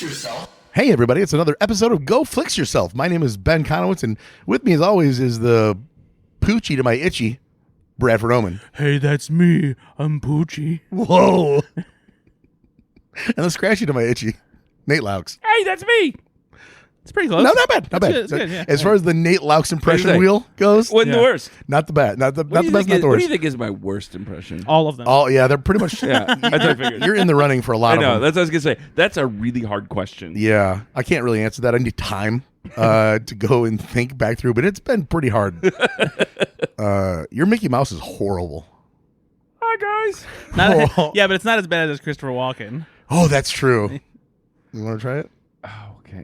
yourself. Hey everybody, it's another episode of Go Flix Yourself. My name is Ben Konowitz, and with me as always is the Poochie to my Itchy, Bradford Oman. Hey, that's me. I'm Poochie. Whoa. And the Scratchy to my Itchy, Nate Loucks. Hey, that's me. It's pretty close. No, not bad. Not bad. Good, it's good, yeah. As far as the Nate Loucks impression What do you wheel goes, Wasn't the worst. not the bad. Not the best, not the What do worst. you think is my worst impression? All of them. Oh, yeah, they're pretty much. Yeah, that's what I figured. You're in the running for a lot I know. of them. That's what I was gonna say. That's a really hard question. Yeah, I can't really answer that. I need time to go and think back through, but it's been pretty hard. Your Mickey Mouse is horrible. Hi guys. Yeah, but it's not as bad as Christopher Walken. Oh, that's true. You want to try it? Oh, okay.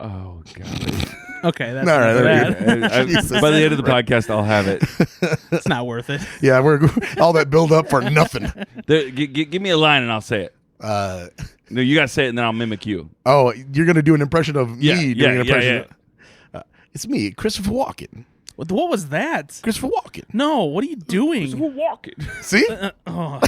Oh god. Okay, that's All right, not there we bad. Jesus. By the end of the podcast, I'll have it. It's not worth it. Yeah, we're all that build up for nothing. Give me a line and I'll say it. No, you gotta say it and then I'll mimic you. Oh, you're gonna do an impression of me doing an impression. Yeah. It's me, Christopher Walken. What was that? Christopher Walken. No, what are you doing? We're walking. See? Oh.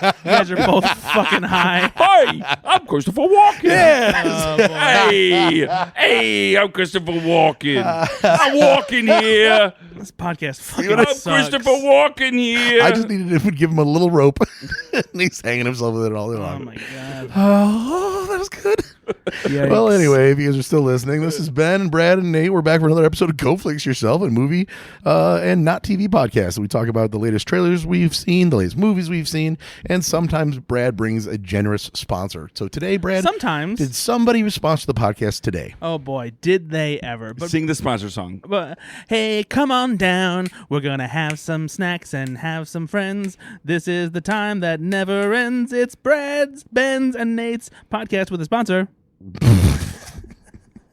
You guys are both fucking high. Hi, I'm Christopher Walken. Yes. Oh, boy. Hey, I'm Christopher Walken. I'm walking here. This podcast fucking I'm sucks. Christopher Walken here. I just needed to give him a little rope, and he's hanging himself with it all day Oh long. my god. Oh, that was good. Yikes. Well, anyway, if you guys are still listening, this is Ben and Brad and Nate. We're back for another episode of Go Flix Yourself, a movie and not TV podcast. We talk about the latest trailers we've seen, the latest movies we've seen, and sometimes Brad brings a generous sponsor. So today, Brad, Sometimes. did somebody sponsor the podcast today? Oh boy, did they ever. But Sing the sponsor song. But hey, come on down. We're gonna have some snacks and have some friends. This is the time that never ends. It's Brad's, Ben's, and Nate's podcast with a sponsor.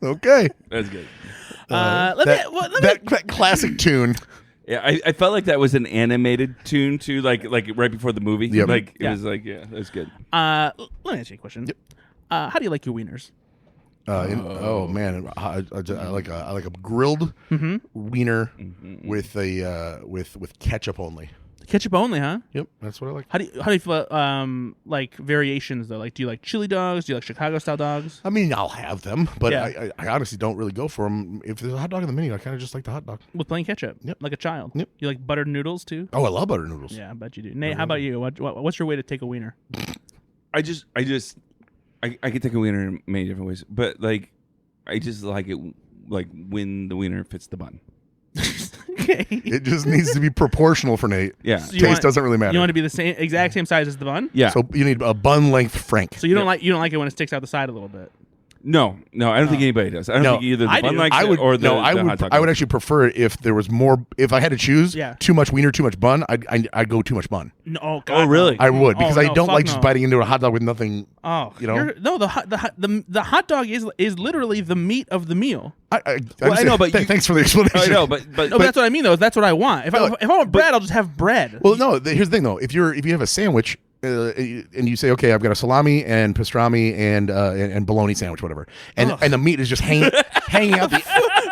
Okay. That's good. That classic tune. Yeah, I felt like that was an animated tune too, like right before the movie. Yep. Like it Yeah. was like, yeah, that was good. Let me ask you a question. Yep. How do you like your wieners? Oh man, I like a grilled wiener with a with ketchup only. Ketchup only, huh? Yep, that's what I like. How do you feel like variations though? Like, do you like chili dogs? Do you like Chicago style dogs? I mean, I'll have them, but Yeah. I honestly don't really go for them. If there's a hot dog in the menu, I kind of just like the hot dog. With plain ketchup? Yep. Like a child? Yep. You like buttered noodles too? Oh, I love butter noodles. Yeah, I bet you do. Nate, how about you? What's your way to take a wiener? I could take a wiener in many different ways, but like I just like it like when the wiener fits the bun. Okay. It just needs to be proportional for Nate. Yeah. So you Taste want- doesn't really matter. You want to be the exact same size as the bun? Yeah. So you need a bun length Frank. So you don't like it when it sticks out the side a little bit. No, I don't think anybody does. I don't No, think either the I bun do. likes I would it or the, no. the I hot would. dog. I would actually prefer it if there was more. If I had to choose, Yeah. too much wiener, too much bun. I'd go too much bun. No, oh, God, Oh, really? no. I would because Oh, I no, don't fuck like no. just biting into a hot dog with nothing. Oh, You know? the hot dog is literally the meat of the meal. I know, but you- thanks for the explanation. I know, but No, but that's what I mean though. That's what I want. If I want bread, I'll just have bread. Well, no. Here's the thing, though. If you have a sandwich and you say, okay, I've got a salami and pastrami and bologna sandwich, whatever, and the meat is just hanging out the.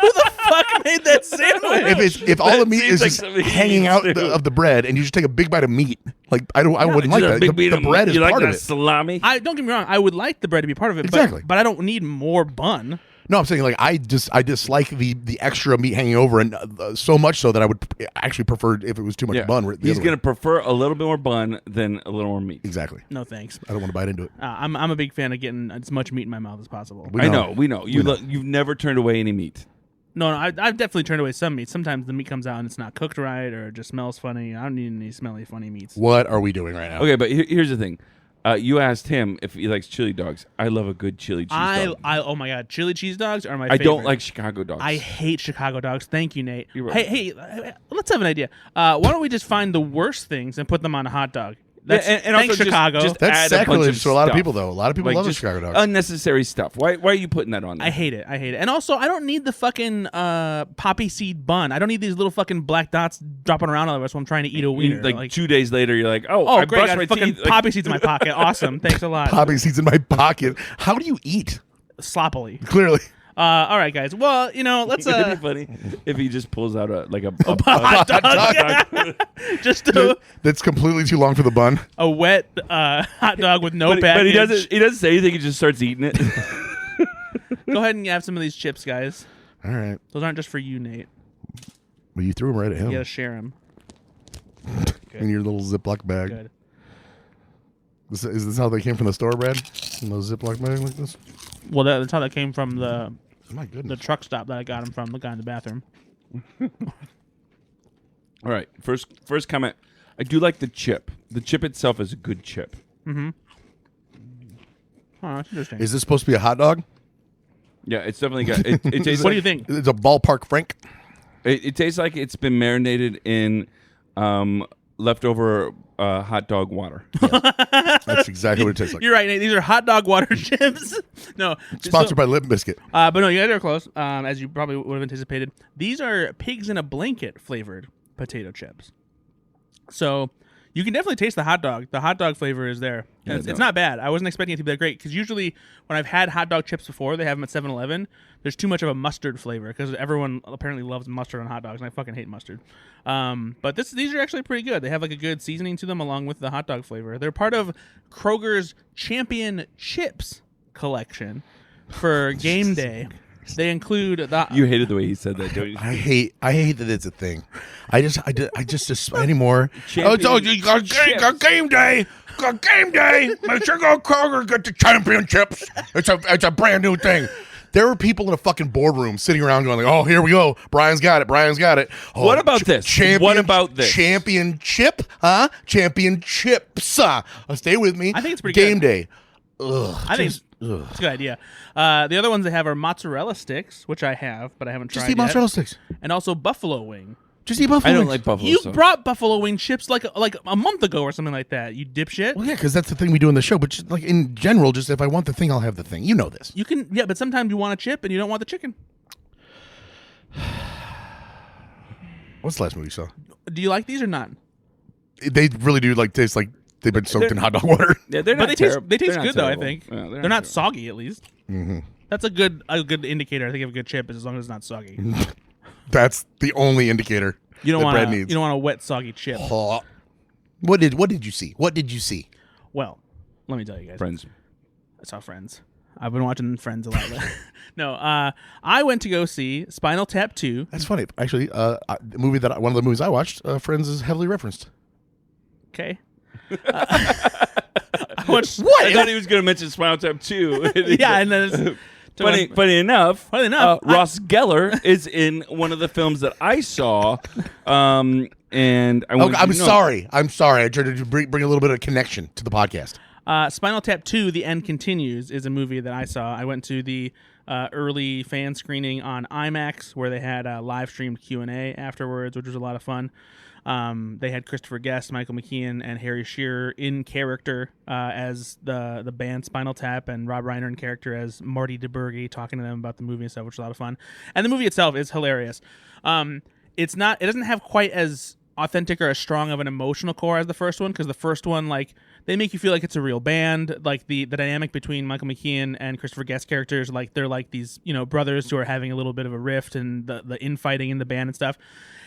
Who the fuck made that sandwich? If all the meat seems is like just something he hanging needs out to do. of the bread, and you just take a big bite of meat, like I wouldn't like Just a that. big The beat of bread is you like part that of it. salami. Don't get me wrong. I would like the bread to be part of it. Exactly. But I don't need more bun. No, I'm saying like I dislike the extra meat hanging over, and so much so that I would actually prefer if it was too much Yeah. bun. He's gonna prefer a little bit more bun than a little more meat. Exactly. No thanks. I don't want to bite into it. I'm a big fan of getting as much meat in my mouth as possible. We I know. know, we know. You've never turned away any meat. No, I've definitely turned away some meat. Sometimes the meat comes out and it's not cooked right or it just smells funny. I don't need any smelly, funny meats. What are we doing right now? Okay, but here's the thing. You asked him if he likes chili dogs. I love a good chili cheese dog. Oh my god, chili cheese dogs are my I favorite. don't like Chicago dogs. I hate Chicago dogs. Thank you, Nate. You're right. Hey, let's have an idea. Why don't we just find the worst things and put them on a hot dog? That's, and thanks, also just- Chicago. just That's add a bunch sacrilege of to a lot of stuff. people, though. A lot of people Like, love the just Chicago dog. unnecessary stuff. Why are you putting that on there? I hate it. And also, I don't need the fucking poppy seed bun. I don't need these little fucking black dots dropping around all of us when I'm trying to eat a wiener. Like 2 days later, you're like, oh, oh, I great! I brushed my got fucking teeth. poppy seeds in my pocket. Awesome. Thanks a lot. Poppy seeds in my pocket. How do you eat? Sloppily. Clearly. All right, guys. Well, let's It'd be funny if he just pulls out a hot dog. Just That's completely too long for the bun. a wet hot dog with no but package. he doesn't say anything. He just starts eating it. Go ahead and have some of these chips, guys. All right. Those aren't just for you, Nate. Well, you threw them right at him You gotta share them. in your little Ziploc bag. Good. Is this how they came from the store, Brad? In those Ziploc bags like this? Well, that's how that came from the My goodness. truck stop that I got them from. The guy in the bathroom. All right. First comment. I do like the chip. The chip itself is a good chip. Oh, that's interesting. Is this supposed to be a hot dog? Yeah, it's definitely got. It tastes. What do you think? It's a ballpark Frank. It tastes like it's been marinated in leftover hot dog water. That's exactly what it tastes like. You're right, Nate. These are hot dog water chips. No, Sponsored by Limp Biscuit. but no, you guys are close. As you probably would have anticipated, these are pigs in a blanket flavored potato chips. So you can definitely taste the hot dog. The hot dog flavor is there. Yeah, It's not bad. I wasn't expecting it to be that great because usually when I've had hot dog chips before, they have them at 7-Eleven. There's too much of a mustard flavor because everyone apparently loves mustard on hot dogs, and I fucking hate mustard. But these are actually pretty good. They have like a good seasoning to them along with the hot dog flavor. They're part of Kroger's Champion Chips collection for game day. They include the. You hated the way he said that, don't you? I hate that it's a thing. I just anymore. Champion you got game day. Got game day. Make sure go Kroger get the championships. It's a brand new thing. There were people in a fucking boardroom sitting around going like, "Oh, here we go. Brian's got it. Brian's got it." Oh, What about this? What about this? Championship? Huh? Championships. Stay with me. I think it's pretty game good. day. Ugh. I think it's a good idea. The other ones they have are mozzarella sticks, which I have, but I haven't tried Just eat yet. mozzarella sticks. And also buffalo wing. Just eat buffalo I don't wings. like buffalo. You sauce. brought buffalo wing chips like a month ago or something like that. You dipshit. Well, yeah, because that's the thing we do in the show. But just, like in general, just if I want the thing, I'll have the thing. You know this. You can, but sometimes you want a chip and you don't want the chicken. What's the last movie you saw? Do you like these or not? They really do taste like they've been soaked in hot dog water. Yeah, they're But not they taste terrible. They're not good though. I terrible. think Yeah, they're not terrible. soggy at least. Mm-hmm. That's a good indicator. I think of a good chip is as long as it's not soggy. That's the only indicator You don't that want Brad needs. a wet soggy chip. Oh. What did you see? What did you see? Well, let me tell you guys. Friends. I saw Friends. I've been watching Friends a lot. No, I went to go see Spinal Tap 2. That's funny. Actually, the movie one of the movies I watched, Friends, is heavily referenced. Okay. I watched, I thought he was going to mention Spinal Tap 2. yeah, and then it's Funny enough, Ross I- Geller is in one of the films that I saw, and I wanted I'm to know- sorry. I'm sorry. I tried to bring a little bit of connection to the podcast. Spinal Tap 2, The End Continues, is a movie that I saw. I went to the early fan screening on IMAX where they had a live-streamed Q&A afterwards, which was a lot of fun. They had Christopher Guest, Michael McKean, and Harry Shearer in character as the band Spinal Tap, and Rob Reiner in character as Marty DeBurgi, talking to them about the movie and stuff, which was a lot of fun. And the movie itself is hilarious. It doesn't have quite as authentic or as strong of an emotional core as the first one, because the first one, like, they make you feel like it's a real band. Like the dynamic between Michael McKean and Christopher Guest characters, like they're like these, brothers who are having a little bit of a rift, and the infighting in the band and stuff.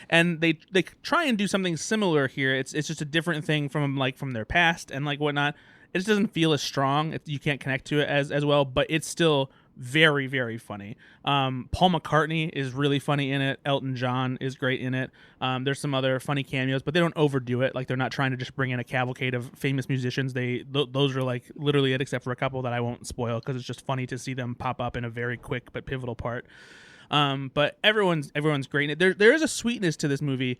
And they try and do something similar here. It's just a different thing from their past and like whatnot. It just doesn't feel as strong. You can't connect to it as well, but it's still very, very funny. Paul McCartney is really funny in it. Elton John is great in it. There's some other funny cameos, but they don't overdo it. Like, they're not trying to just bring in a cavalcade of famous musicians. Those are like literally it, except for a couple that I won't spoil because it's just funny to see them pop up in a very quick but pivotal part. But everyone's great in it. There is a sweetness to this movie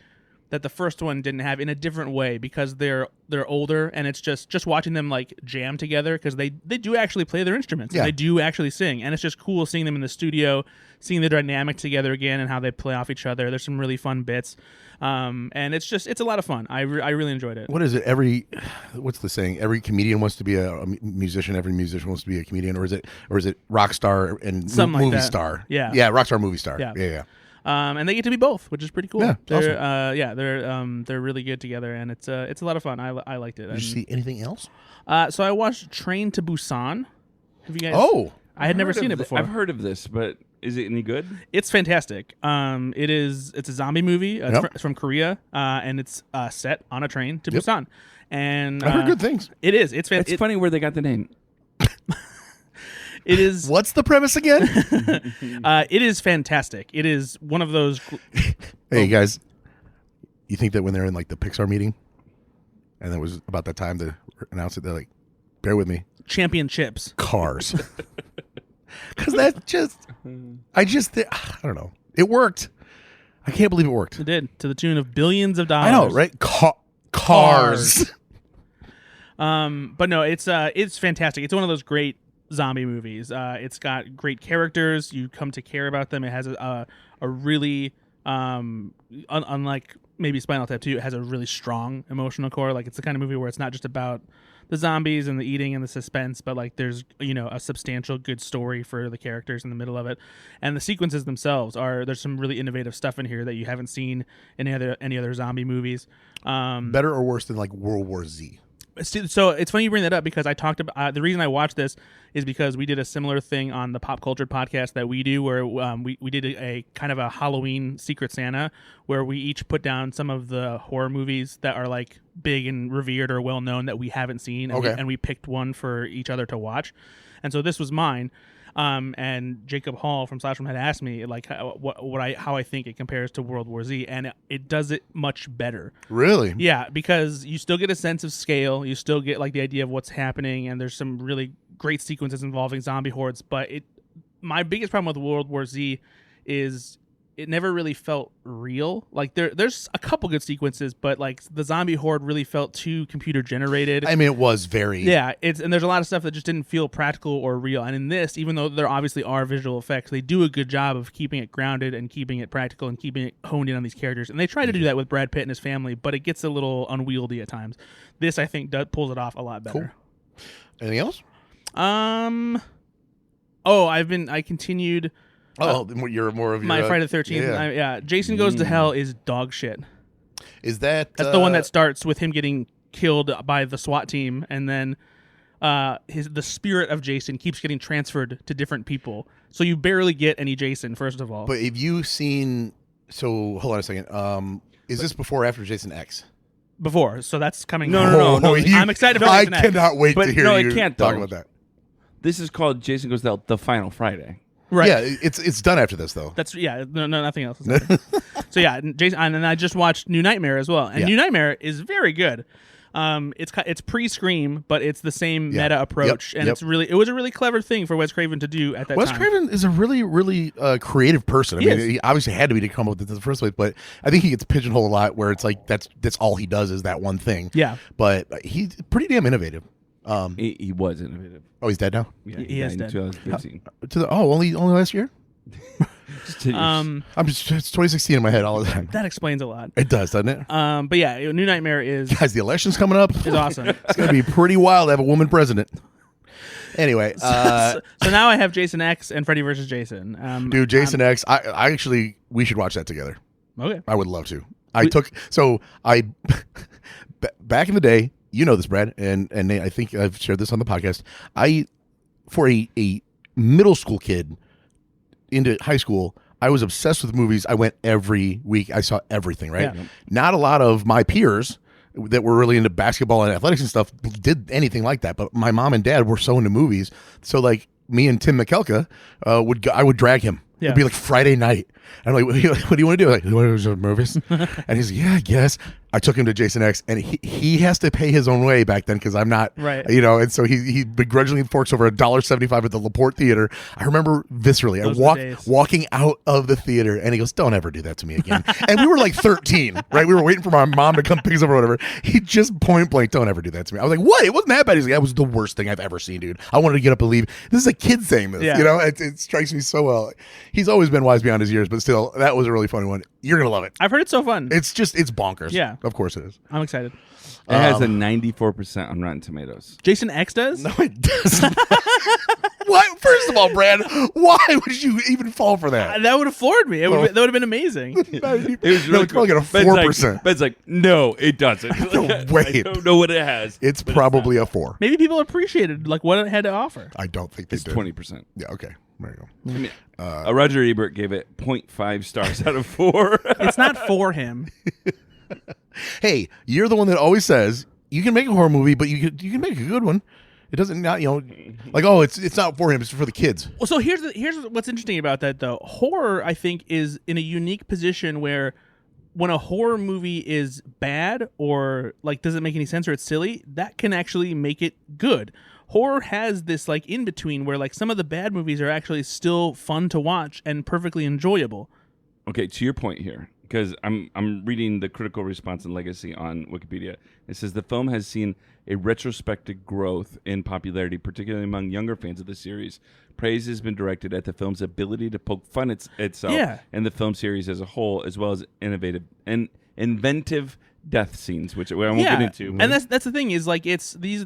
that the first one didn't have in a different way, because they're older, and it's just watching them like jam together, because they do actually play their instruments. Yeah. And they do actually sing, and it's just cool seeing them in the studio, seeing the dynamic together again and how they play off each other. There's some really fun bits, and it's a lot of fun. I really enjoyed it. What is it? What's the saying? Every comedian wants to be a musician. Every musician wants to be a comedian, or is it rock star and Something like movie that. star? Yeah. rock star, movie star. Yeah. Yeah. And they get to be both, which is pretty cool. Yeah, they're awesome. they're really good together, and it's a lot of fun. I liked it. Did you see anything else? So I watched Train to Busan. Have you guys? Oh, I had never seen it before. I've heard of this, but Is it any good? It's fantastic. It's a zombie movie. It's from Korea, and it's set on a train to Busan. And I heard good things. It is. It's funny where they got the name. It is. What's the premise again? It is fantastic. It is one of those. Hey guys, you think that when they're in like the Pixar meeting, and it was about that time to announce it, they're like, "Bear with me." Championships. Cars. Because that just, I don't know. It worked. I can't believe it worked. It did, to the tune of billions of dollars. I know, right? Cars. But no, it's fantastic. It's one of those great zombie movies. It's got great characters. You come to care about them. It has a really, unlike maybe Spinal Tap 2, it has a really strong emotional core. Like, it's the kind of movie where it's not just about the zombies and the eating and the suspense, but like there's a substantial good story for the characters in the middle of it, and the sequences themselves there's some really innovative stuff in here that you haven't seen in any other zombie movies. Better or worse than like World War Z? So it's funny you bring that up, because I talked about the reason I watched this is because we did a similar thing on the Pop Culture podcast that we do, where we did a kind of a Halloween Secret Santa, where we each put down some of the horror movies that are like big and revered or well known that we haven't seen, and we picked one for each other to watch. And so this was mine. And Jacob Hall from Slashroom had asked me like how I think it compares to World War Z, and it does it much better. Really? Yeah, because you still get a sense of scale, you still get like the idea of what's happening, and there's some really great sequences involving zombie hordes. But my biggest problem with World War Z is it never really felt real. Like there's a couple good sequences, but like the zombie horde really felt too computer generated. I mean, it was very and there's a lot of stuff that just didn't feel practical or real. And in this, even though there obviously are visual effects, they do a good job of keeping it grounded and keeping it practical and keeping it honed in on these characters. And they try to do that with Brad Pitt and his family, but it gets a little unwieldy at times. This, I think, pulls it off a lot better. Cool. Anything else? I continued. You're more of your... My Friday the 13th. Yeah. Jason Goes to Hell is dog shit. Is that's the one that starts with him getting killed by the SWAT team, and then the spirit of Jason keeps getting transferred to different people. So you barely get any Jason, first of all. But have you seen... So, hold on a second. Is this before or after Jason X? Before. So that's coming... No. I'm excited for Jason X. I cannot wait to hear you talk about that. This is called Jason Goes to Hell, The Final Friday. Right. Yeah, it's done after this though. That's no, nothing else. So yeah, Jason, and I just watched New Nightmare as well, and New Nightmare is very good. It's pre-Scream, but it's the same meta approach, and it was a really clever thing for Wes Craven to do at that time. Wes Craven is a really, really creative person. I mean, he obviously had to be to come up with this in the first place, but I think he gets pigeonholed a lot where it's like that's all he does is that one thing. Yeah, but he's pretty damn innovative. He was innovative. Oh, he's dead now? Yeah, he is dead. 2015. Only last year? It's 2016 in my head all the time. That explains a lot. It does, doesn't it? But yeah, New Nightmare is... Guys, the election's coming up. Is awesome. It's going to be pretty wild to have a woman president. Anyway. So now I have Jason X and Freddy vs. Jason. Dude, Jason X, I actually, we should watch that together. Okay. I would love to. Back in the day, you know this, Brad, and Nate, I think I've shared this on the podcast. For a middle school kid into high school, I was obsessed with movies. I went every week. I saw everything, right? Yeah. Not a lot of my peers that were really into basketball and athletics and stuff did anything like that, but my mom and dad were so into movies. So like me and Tim McKelka, I would drag him. Yeah. It'd be like Friday night. I'm like, what do you want to do? Like, you want to do movies? And he's like, yeah, I guess. I took him to Jason X, and he has to pay his own way back then because I'm not, right. And so he begrudgingly forks over $1.75 at the LaPorte Theater. I remember viscerally. Walking out of the theater, and he goes, "Don't ever do that to me again." And we were like 13, right? We were waiting for my mom to come pick us up or whatever. He just point blank, "Don't ever do that to me." I was like, "What? It wasn't that bad." He's like, "That was the worst thing I've ever seen, dude. I wanted to get up and leave." This is a kid saying this, It strikes me so well. He's always been wise beyond his years, but still, that was a really funny one. You're gonna love it. I've heard it's so fun. It's bonkers. Yeah, of course it is. I'm excited. It has a 94% on Rotten Tomatoes. Jason X does? No, it doesn't. What? First of all, Brad, why would you even fall for that? That would have floored me. That would have been amazing. It was No, really it's probably cool. got a 4%. Ben's like, no, it doesn't. No way. I don't know what it has. It's probably a 4. Maybe people appreciated like what it had to offer. I don't think they It's did. 20%. Yeah, okay. There you go. I mean, Roger Ebert gave it 0.5 stars out of 4. It's not for him. Hey, you're the one that always says you can make a horror movie, but you can make a good one. It doesn't not like it's not for him. It's for the kids. Well, so here's what's interesting about that though. Horror, I think, is in a unique position where when a horror movie is bad or like doesn't make any sense or it's silly, that can actually make it good. Horror has this like in between where like some of the bad movies are actually still fun to watch and perfectly enjoyable. Okay, to your point here, because I'm reading the critical response and legacy on Wikipedia. It says the film has seen a retrospective growth in popularity, particularly among younger fans of the series. Praise has been directed at the film's ability to poke fun at itself and the film series as a whole, as well as inventive death scenes, which I won't get into. And that's the thing is like it's these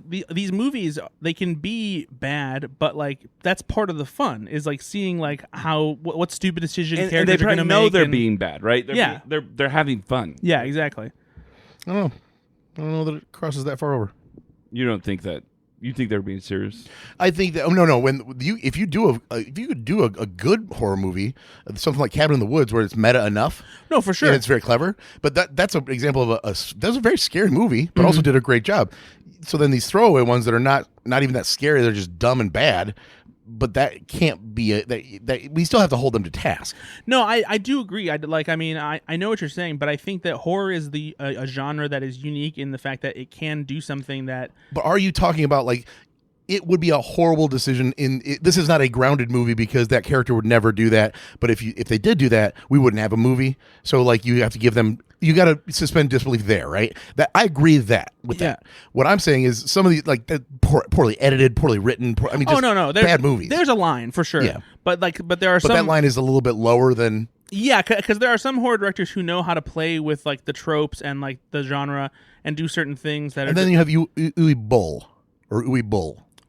movies, they can be bad, but like that's part of the fun is like seeing like how what stupid decision characters and they are going to make. know they're being bad, right? They're having fun. Yeah, exactly. I don't know that it crosses that far over. You don't think that? You think they're being serious? I think that no. If you could do a good horror movie, something like Cabin in the Woods, where it's meta enough, No, for sure. and it's very clever. But that's an example of that was a very scary movie, but also did a great job. So then these throwaway ones that are not even that scary, they're just dumb and bad. But that can't be that we still have to hold them to task. No, I do agree. I know what you're saying, but I think that horror is a genre that is unique in the fact that it can do something that. But are you talking about like it would be a horrible decision this is not a grounded movie because that character would never do that. But if they did do that, we wouldn't have a movie. So like you have to give them. You got to suspend disbelief there, right? That I agree that. What I'm saying is some of these like poorly edited, poorly written. No, bad movies. There's a line for sure. Yeah. But there are some. But that line is a little bit lower than. Yeah, because there are some horror directors who know how to play with like the tropes and like the genre and do certain things that. And then you have Uwe Boll.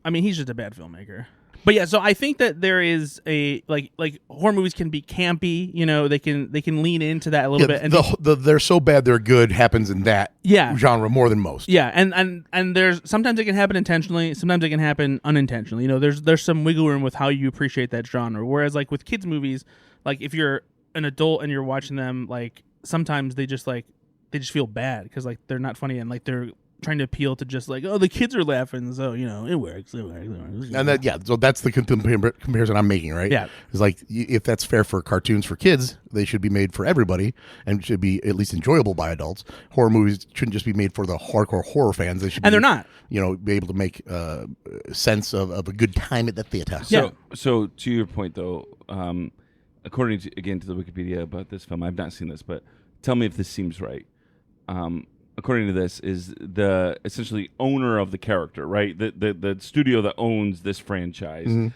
I mean, he's just a bad filmmaker. But yeah, so I think that there is a like horror movies can be campy, they can lean into that a little bit. And they're so bad they're good happens in that genre more than most. Yeah, and there's sometimes it can happen intentionally, sometimes it can happen unintentionally. There's some wiggle room with how you appreciate that genre. Whereas like with kids movies, like if you're an adult and you're watching them, like sometimes they just feel bad because like they're not funny and like they're trying to appeal to just like, the kids are laughing, so it works. And so that's the comparison I'm making, right? Yeah, it's like if that's fair for cartoons for kids, they should be made for everybody and should be at least enjoyable by adults. Horror movies shouldn't just be made for the hardcore horror fans. They should, they're not. Be able to make sense of a good time at the theater. So to your point though, according to the Wikipedia about this film, I've not seen this, but tell me if this seems right. According to this, is the essentially owner of the character, right? The studio that owns this franchise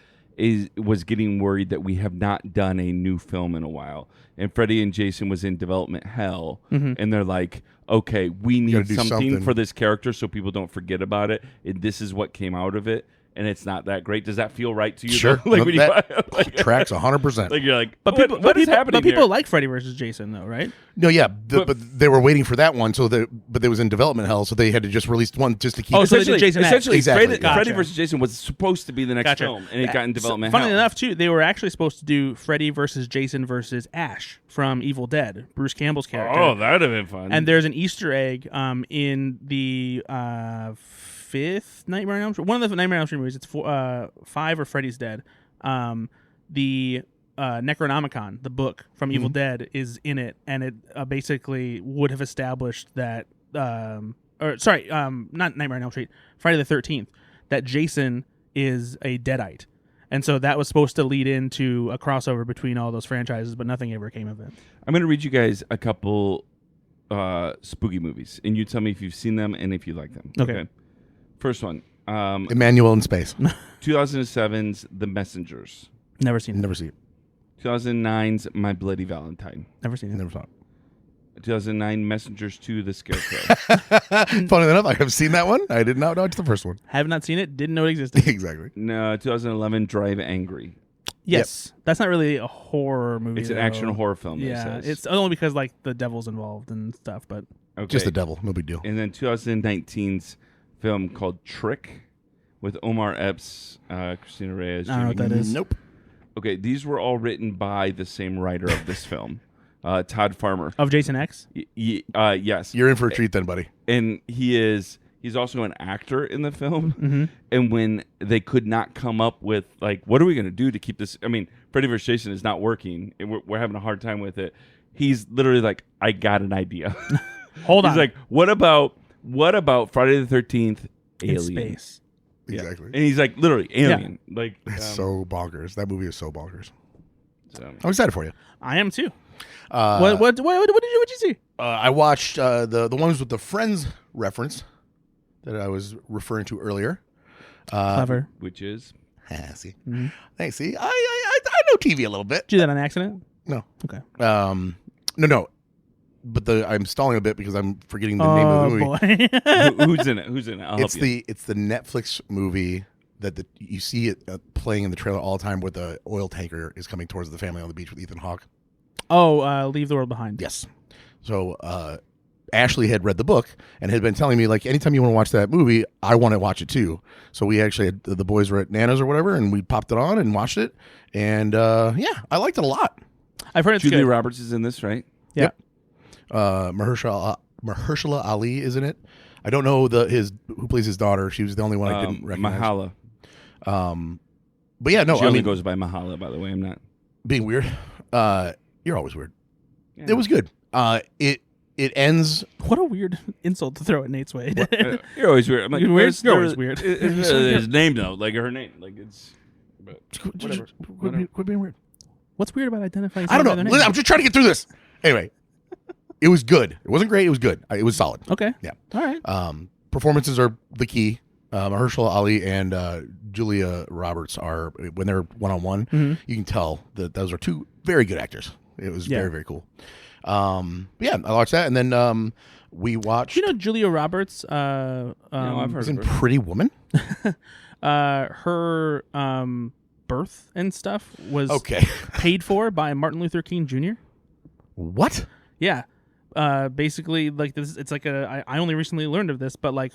was getting worried that we have not done a new film in a while, and Freddy and Jason was in development hell, and they're like, okay, we need something for this character so people don't forget about it, and this is what came out of it. And it's not that great. Does that feel right to you? Sure. Like when that tracks 100%. Like you're like, what is happening? But people like Freddy versus Jason, though, right? No, yeah, but they were waiting for that one, but they was in development hell, so they had to just release one just to keep. Oh, so they did Jason X. Exactly. Freddy versus Jason was supposed to be the next film, and it got in development. Funny enough, too, they were actually supposed to do Freddy versus Jason versus Ash from Evil Dead, Bruce Campbell's character. Oh, that'd have been fun. And there's an Easter egg in the fifth Nightmare on Elm Street, one of the Nightmare on Elm Street movies. It's 5 or Freddy's Dead. The Necronomicon, the book from Evil Dead, is in it, and it basically would have established that, not Nightmare on Elm Street, Friday the 13th, that Jason is a Deadite. And so that was supposed to lead into a crossover between all those franchises, but nothing ever came of it. I'm going to read you guys a couple spooky movies, and you tell me if you've seen them and if you like them. Okay. First one. Emmanuel in Space. 2007's The Messengers. Never seen it. Never seen it. 2009's My Bloody Valentine. Never seen it. Never saw it. 2009, Messengers 2: The Scarecrow. Funny enough, I have seen that one. I did not know it's the first one. Have not seen it. Didn't know it existed. Exactly. No, 2011, Drive Angry. Yes, that's not really a horror movie. It's an though. action horror film. It Yeah, says. it's only because like the devil's involved and stuff. But Okay. Just the devil. No big deal. And then 2019's film called Trick with Omar Epps, Christina Reyes. I don't know what that is. Nope. Okay, these were all written by the same writer of this film, Todd Farmer. Of Jason X. Yes. You're in for a treat then, buddy. And he's also an actor in the film. Mm-hmm. And when they could not come up with, like, what are we going to do to keep this? I mean, Freddy vs. Jason is not working, and we're having a hard time with it. He's literally like, I got an idea. Hold on. He's like, what about Friday the 13th? In Alien. space. Yeah. Exactly. And he's like, literally, alien. Like, It's so bonkers. That movie is so bonkers. so. I'm excited for you. I am too. What did you see? I watched the ones with the Friends reference that I was referring to earlier. Clever. Which is? See, Mm-hmm. thanks. See, I know TV a little bit. Did you do that on accident? No. Okay. No. But I'm stalling a bit because I'm forgetting the name of the movie. Boy. Who's in it? Who's in it? I'll help you. It's the Netflix movie that you see it playing in the trailer all the time, where the oil tanker is coming towards the family on the beach with Ethan Hawke. Leave the world behind. Yes. So Ashley had read the book and had been telling me, like, anytime you want to watch that movie, I want to watch it too. So we actually had, the boys were at Nana's or whatever, and we popped it on and watched it. And I liked it a lot. I've heard it's Julia good. Roberts is in this, right? Yeah. Mahershala Ali is in it. I don't know who plays his daughter. She was the only one I didn't recognize. Mahala. But yeah, no, She only goes by Mahala, by the way. I'm not being weird. You're always weird. Yeah. It was good. It ends. What a weird insult to throw at Nate's way. You're always weird. I'm like, You're weird? You're always weird. It's his name though, like her name, like it's. But whatever. Quit being weird. What's weird about identifying? I don't someone by know. their name? I'm just trying to get through this. Anyway, it was good. It wasn't great. It was good. It was solid. Okay. Yeah. All right. Performances are the key. Mahershala Ali and Julia Roberts are, when they're one-on-one, Mm-hmm. you can tell that those are two very good actors. It was Yeah. very, very cool. I watched that, and then we watched. Do you know Julia Roberts? I've heard was in of her. Pretty Woman. Her birth and stuff was Okay. paid for by Martin Luther King Jr. What? Yeah. Basically, like this, it's like I only recently learned of this, but like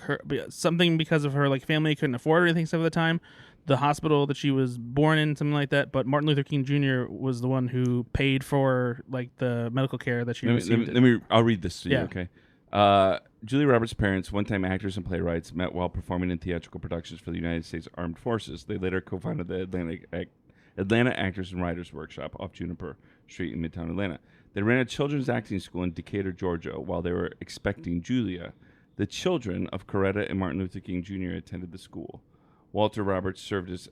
something because of her like family couldn't afford anything stuff at the time. The hospital that she was born in, something like that. But Martin Luther King Jr. was the one who paid for like the medical care that she received. I'll read this to you, Yeah. okay? Julia Roberts' parents, one-time actors and playwrights, met while performing in theatrical productions for the United States Armed Forces. They later co-founded the Atlanta Actors and Writers Workshop off Juniper Street in Midtown Atlanta. They ran a children's acting school in Decatur, Georgia, while they were expecting Julia. The children of Coretta and Martin Luther King Jr. attended the school. Walter Roberts served as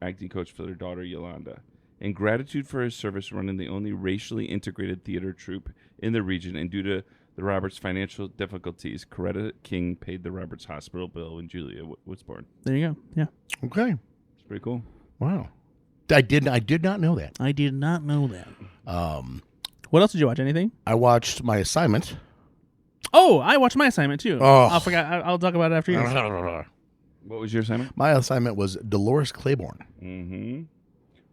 acting coach for their daughter, Yolanda. In gratitude for his service running the only racially integrated theater troupe in the region, and due to the Roberts' financial difficulties, Coretta King paid the Roberts hospital bill when Julia was born. There you go. Yeah. Okay. It's pretty cool. Wow. I did not know that. I did not know that. What else did you watch? Anything? I watched My Assignment. Oh, I watched My Assignment too. Oh. I'll talk about it after yours. What was your assignment? My assignment was Dolores Claiborne,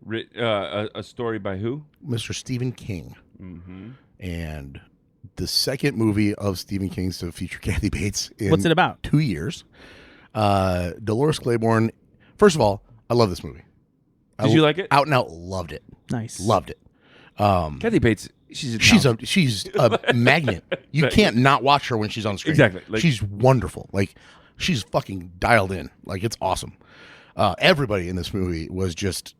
A story by who? Mr. Stephen King. Mm-hmm. And the second movie of Stephen King's to feature Kathy Bates in What's it about? 2 years. Dolores Claiborne. First of all, I love this movie. Did you like it? Out and out loved it. Nice. Loved it. Kathy Bates. She's a magnet. You can't not watch her when she's on screen. Exactly. Like, she's wonderful. Like, she's fucking dialed in. Like, it's awesome. Everybody in this movie was just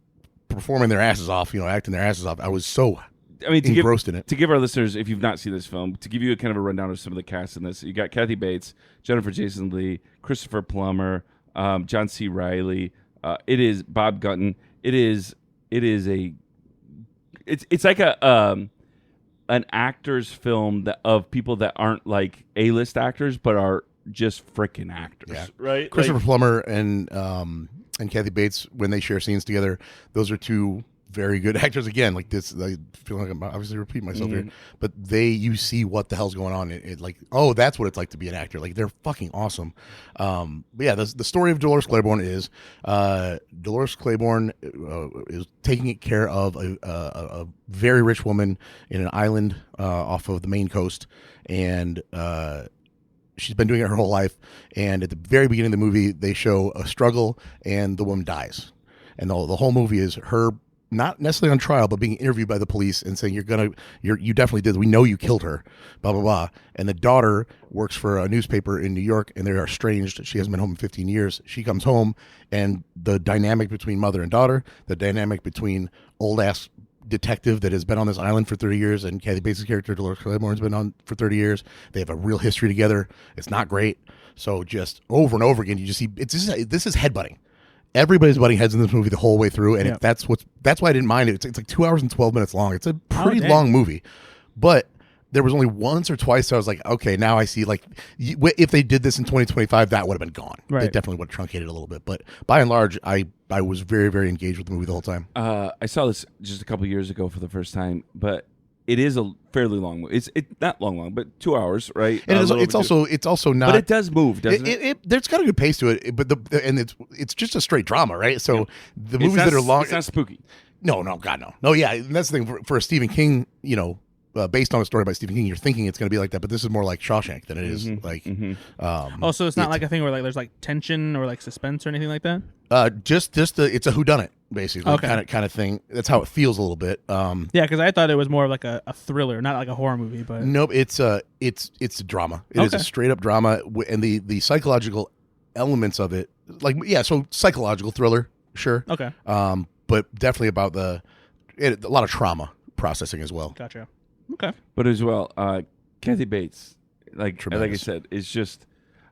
performing their asses off, acting their asses off. I was so engrossed in it. To give our listeners, if you've not seen this film, to give you a kind of a rundown of some of the cast in this, you got Kathy Bates, Jennifer Jason Leigh, Christopher Plummer, John C. Reilly. It is Bob Gunton. It's like an actor's film of people that aren't like A-list actors, but are just freaking actors, Yeah. right? Christopher Plummer and Kathy Bates, when they share scenes together, those are two very good actors. Again, like this, I feel like I'm obviously repeating myself here, but you see what the hell's going on. It like, oh, that's what it's like to be an actor. Like they're fucking awesome. But yeah, the story of Dolores Claiborne is Dolores Claiborne is taking care of a very rich woman in an island off of the Maine coast, and she's been doing it her whole life. And at the very beginning of the movie, they show a struggle, and the woman dies. And the whole movie is her not necessarily on trial, but being interviewed by the police and saying, you definitely did. We know you killed her, blah, blah, blah. And the daughter works for a newspaper in New York, and they're estranged. She hasn't been home in 15 years. She comes home, and the dynamic between mother and daughter, the dynamic between old-ass detective that has been on this island for 30 years and Kathy Bates' character, Dolores Claiborne, has been on for 30 years. They have a real history together. It's not great. So just over and over again, you just see, this is headbutting. Everybody's butting heads in this movie the whole way through, and that's why I didn't mind it. It's like 2 hours and 12 minutes long. It's a pretty long movie, but there was only once or twice I was like, okay, now I see. Like, if they did this in 2025, that would have been gone. Right. They definitely would have truncated a little bit, but by and large, I was very, very engaged with the movie the whole time. I saw this just a couple years ago for the first time, but it is a fairly long movie. It's not long, but 2 hours, right? And it's also not. But it does move, doesn't it? There's got a good pace to it, but it's just a straight drama, right? So the movies that are long, it's not spooky. No, God, no. No, yeah, and that's the thing for a Stephen King, based on a story by Stephen King, you're thinking it's going to be like that, but this is more like Shawshank than it is like. So it's not like a thing where like there's like tension or like suspense or anything like that. Just it's a whodunit basically, kind of thing. That's how it feels a little bit. Yeah, because I thought it was more like a thriller, not like a horror movie. But nope, it's a drama. It is a straight up drama, and the psychological elements of it, so psychological thriller, sure. Okay. But definitely about a lot of trauma processing as well. Gotcha. Okay. But as well, Kathy Bates, like I said, is just,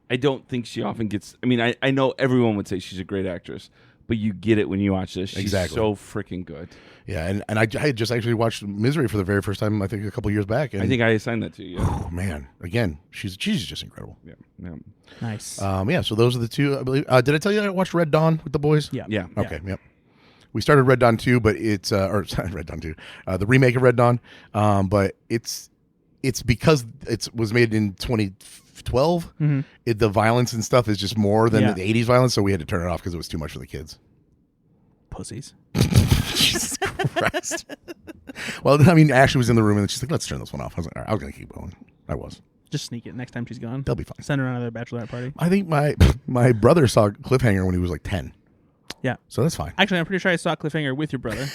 I don't think she often gets, I mean, I know everyone would say she's a great actress, but you get it when you watch this. She's so freaking good. Yeah, and I had just actually watched Misery for the very first time, I think a couple years back. And I think I assigned that to you. Oh, man. Again, she's just incredible. Yeah. Nice. So those are the two, I believe. Did I tell you I watched Red Dawn with the boys? Yeah. Okay, yep. We started Red Dawn 2, but it's Red Dawn 2, the remake of Red Dawn. But it's because it was made in 2012. Mm-hmm. The violence and stuff is just more than the 80s violence, so we had to turn it off because it was too much for the kids. Pussies. Jesus Christ. Well, I mean, Ashley was in the room and she's like, "Let's turn this one off." I was like, "All right, I was gonna keep going." I was. Just sneak it next time she's gone. They'll be fine. Send her on another bachelorette party. I think my brother saw Cliffhanger when he was like 10. Yeah. So that's fine. Actually, I'm pretty sure I saw Cliffhanger with your brother.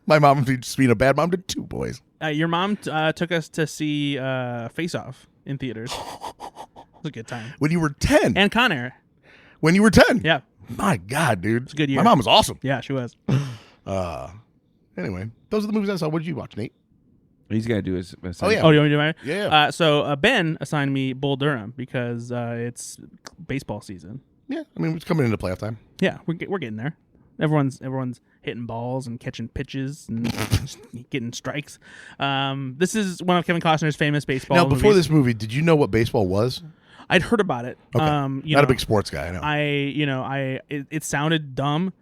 My mom, just being a bad mom, to two boys. Your mom took us to see Face Off in theaters. It was a good time. When you were 10? And Con Air. When you were 10? Yeah. My God, dude. It's a good year. My mom was awesome. Yeah, she was. Anyway, those are the movies I saw. What did you watch, Nate? He's got to do his Oh, yeah. Oh, you want me to do mine? Yeah. So Ben assigned me Bull Durham because it's baseball season. Yeah, I mean, it's coming into playoff time. Yeah, we're getting there. Everyone's hitting balls and catching pitches and getting strikes. This is one of Kevin Costner's famous baseball movies. Now, before this movie, did you know what baseball was? I'd heard about it. Okay. Not a big sports guy, I know. It sounded dumb.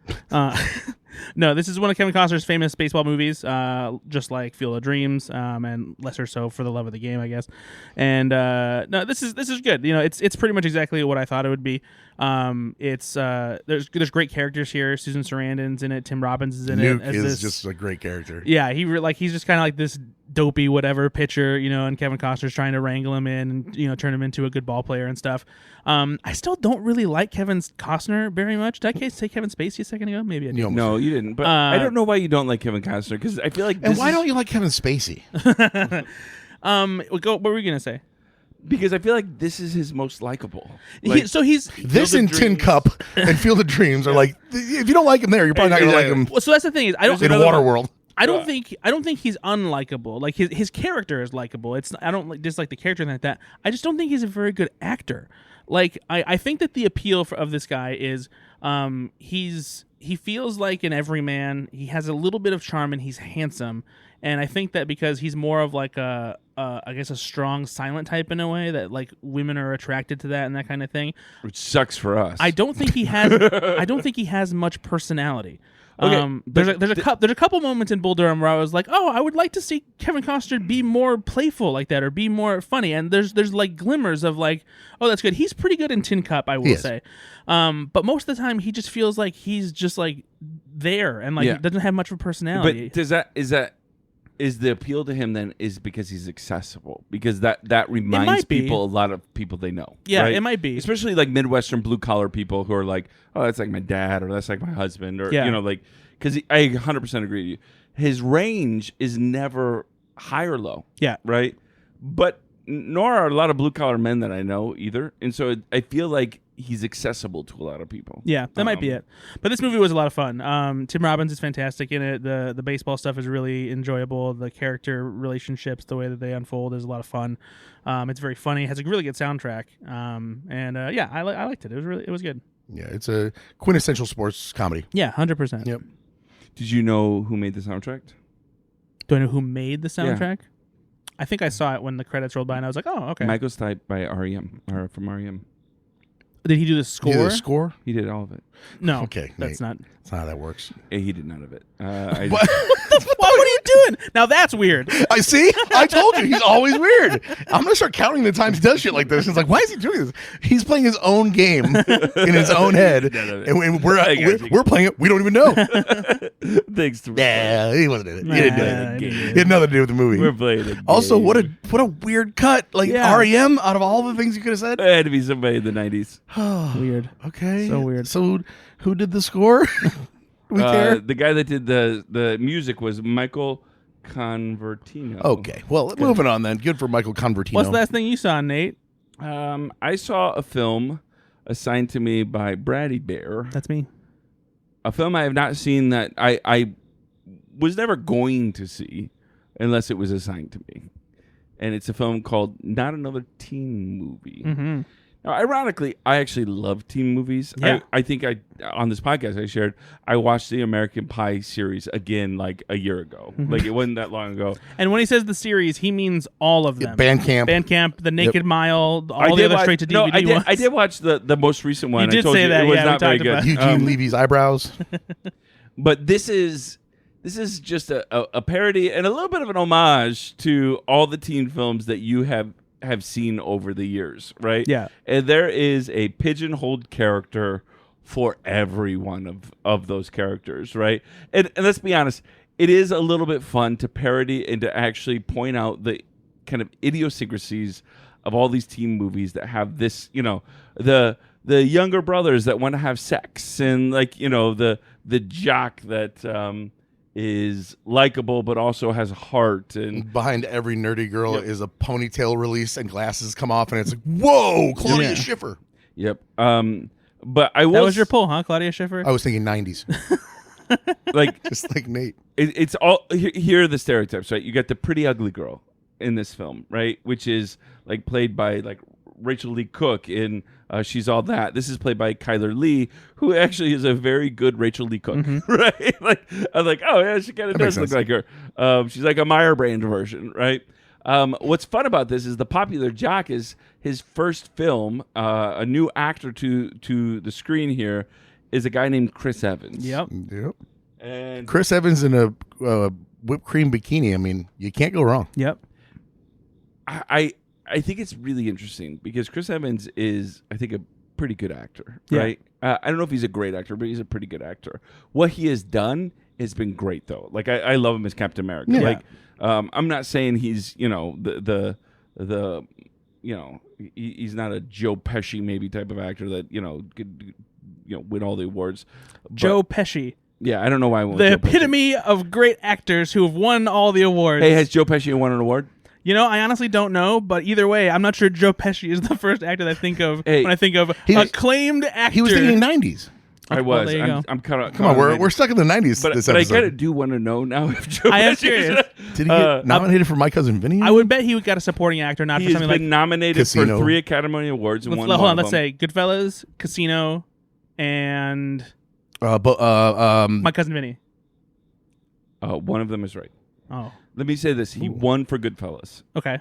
No, this is one of Kevin Costner's famous baseball movies, just like Field of Dreams, and lesser so For the Love of the Game, I guess. And no, this is good. It's pretty much exactly what I thought it would be. There's great characters here. Susan Sarandon's in it. Tim Robbins is in Nuke it. is just a great character. Yeah, he's just kind of like this dopey whatever pitcher, and Kevin Costner's trying to wrangle him in and turn him into a good ball player and stuff. I still don't really like Kevin Costner very much. Did I say Kevin Spacey a second ago? Maybe I did. No, you didn't. But I don't know why you don't like Kevin Costner, because I feel like and why don't you like Kevin Spacey? What were we gonna say? Because I feel like this is his most likable. This and Tin Cup and Field of Dreams are like, if you don't like him there, you're probably not gonna like him. Well, so that's the thing is, I don't in Waterworld. I don't think he's unlikable. Like his character is likable. I don't dislike the character like that. I just don't think he's a very good actor. Like I think that the appeal of this guy is he feels like an everyman. He has a little bit of charm and he's handsome. And I think that because he's more of like a I guess a strong silent type in a way that like women are attracted to that and that kind of thing. Which sucks for us. I don't think he has. I don't think he has much personality. Okay, There's a couple moments in Bull Durham where I was like, oh, I would like to see Kevin Costner be more playful like that or be more funny. And there's like glimmers of like, oh, that's good. He's pretty good in Tin Cup, I will say. But most of the time, he just feels like he's just like there and like he doesn't have much of a personality. But is the appeal to him then is because he's accessible? Because that reminds people a lot of people they know. Yeah, right? it might be. Especially like Midwestern blue collar people who are like, oh, that's like my dad or that's like my husband or you know, like, because I 100% agree with you. His range is never high or low. Yeah. Right. But nor are a lot of blue collar men that I know either. And so I feel like he's accessible to a lot of people. Yeah, that might be it. But this movie was a lot of fun. Tim Robbins is fantastic in it. The baseball stuff is really enjoyable. The character relationships, the way that they unfold, is a lot of fun. It's very funny. It has a really good soundtrack. I liked it. It was good. Yeah, it's a quintessential sports comedy. Yeah, 100%. Yep. Did you know who made the soundtrack? Do I know who made the soundtrack? Yeah. I think I saw it when the credits rolled by, and I was like, "Oh, okay." Michael Stipe by REM or from REM. Did he do the score? He did the score? He did all of it. No. Okay, that's not how that works. He did none of it. What are you doing? Now that's weird. I see. I told you he's always weird. I'm gonna start counting the times he does shit like this. It's like, why is he doing this? He's playing his own game in his own head, and we're playing it. We don't even know. Thanks to he wasn't in it. He didn't do it. He had nothing to do with the movie. We're playing it. Also, what a weird cut. Like REM out of all the things you could have said. It had to be somebody in the 90s. Weird. Okay. So weird. So who did the score? The guy that did the music was Michael Convertino. Okay. Well, moving on then. Good for Michael Convertino. What's the last thing you saw, Nate? I saw a film assigned to me by Braddy Bear. That's me. A film I have not seen that I was never going to see unless it was assigned to me. And it's a film called Not Another Teen Movie. Mm-hmm. Now, ironically, I actually love teen movies. Yeah. I think on this podcast I shared, I watched the American Pie series again like a year ago. Mm-hmm. Like it wasn't that long ago. And when he says the series, he means all of them. Bandcamp, The Naked Mile, all the other straight to DVD ones. I did watch the most recent one. You did I told say you that. it was not very good. Eugene Levy's eyebrows. But this is just a parody and a little bit of an homage to all the teen films that you have seen over the years, right? Yeah. And there is a pigeonholed character for every one of those characters, right? And let's be honest, it is a little bit fun to parody and to actually point out the kind of idiosyncrasies of all these teen movies that have this, the younger brothers that want to have sex and like, the jock that is likable but also has a heart, and behind every nerdy girl is a ponytail release and glasses come off and it's like, whoa, Claudia Schiffer. Yep. But I will. That was your pull, huh, Claudia Schiffer? I was thinking 90s. Like just like Nate. It's all here are the stereotypes, right? You got the pretty ugly girl in this film, right? Which is like played by like Rachel Lee Cook in She's All That. This is played by Kyler Lee, who actually is a very good Rachel Lee Cook, right? Like I was like, oh yeah, she kind of does look like her. She's like a Meyer brand version, right? What's fun about this is the popular jock is his first film. A new actor to the screen here is a guy named Chris Evans. Yep. And Chris Evans in a whipped cream bikini. I mean, you can't go wrong. Yep. I think it's really interesting because Chris Evans is, I think, a pretty good actor, right? I don't know if he's a great actor, but he's a pretty good actor. What he has done has been great, though. Like, I love him as Captain America. Yeah. Like, I'm not saying he's, he's not a Joe Pesci maybe type of actor that, could, win all the awards. Joe Pesci. Yeah, I don't know why I went the with Joe epitome Pesci. Of great actors who have won all the awards. Hey, has Joe Pesci won an award? I honestly don't know, but either way, I'm not sure Joe Pesci is the first actor that I think of when I think of acclaimed actor. He was thinking 90s. I was. There you go. I'm kind of. Come on, we're stuck in the 90s. But I kind of do want to know now if Joe I am Pesci curious. Did he get nominated for My Cousin Vinny? I would bet he got a supporting actor, not he for has something been like nominated Casino. for 3 Academy Awards and Hold on, let's say Goodfellas, Casino, and My Cousin Vinny. One of them is right. Oh, Let me say this: he won for Goodfellas. okay.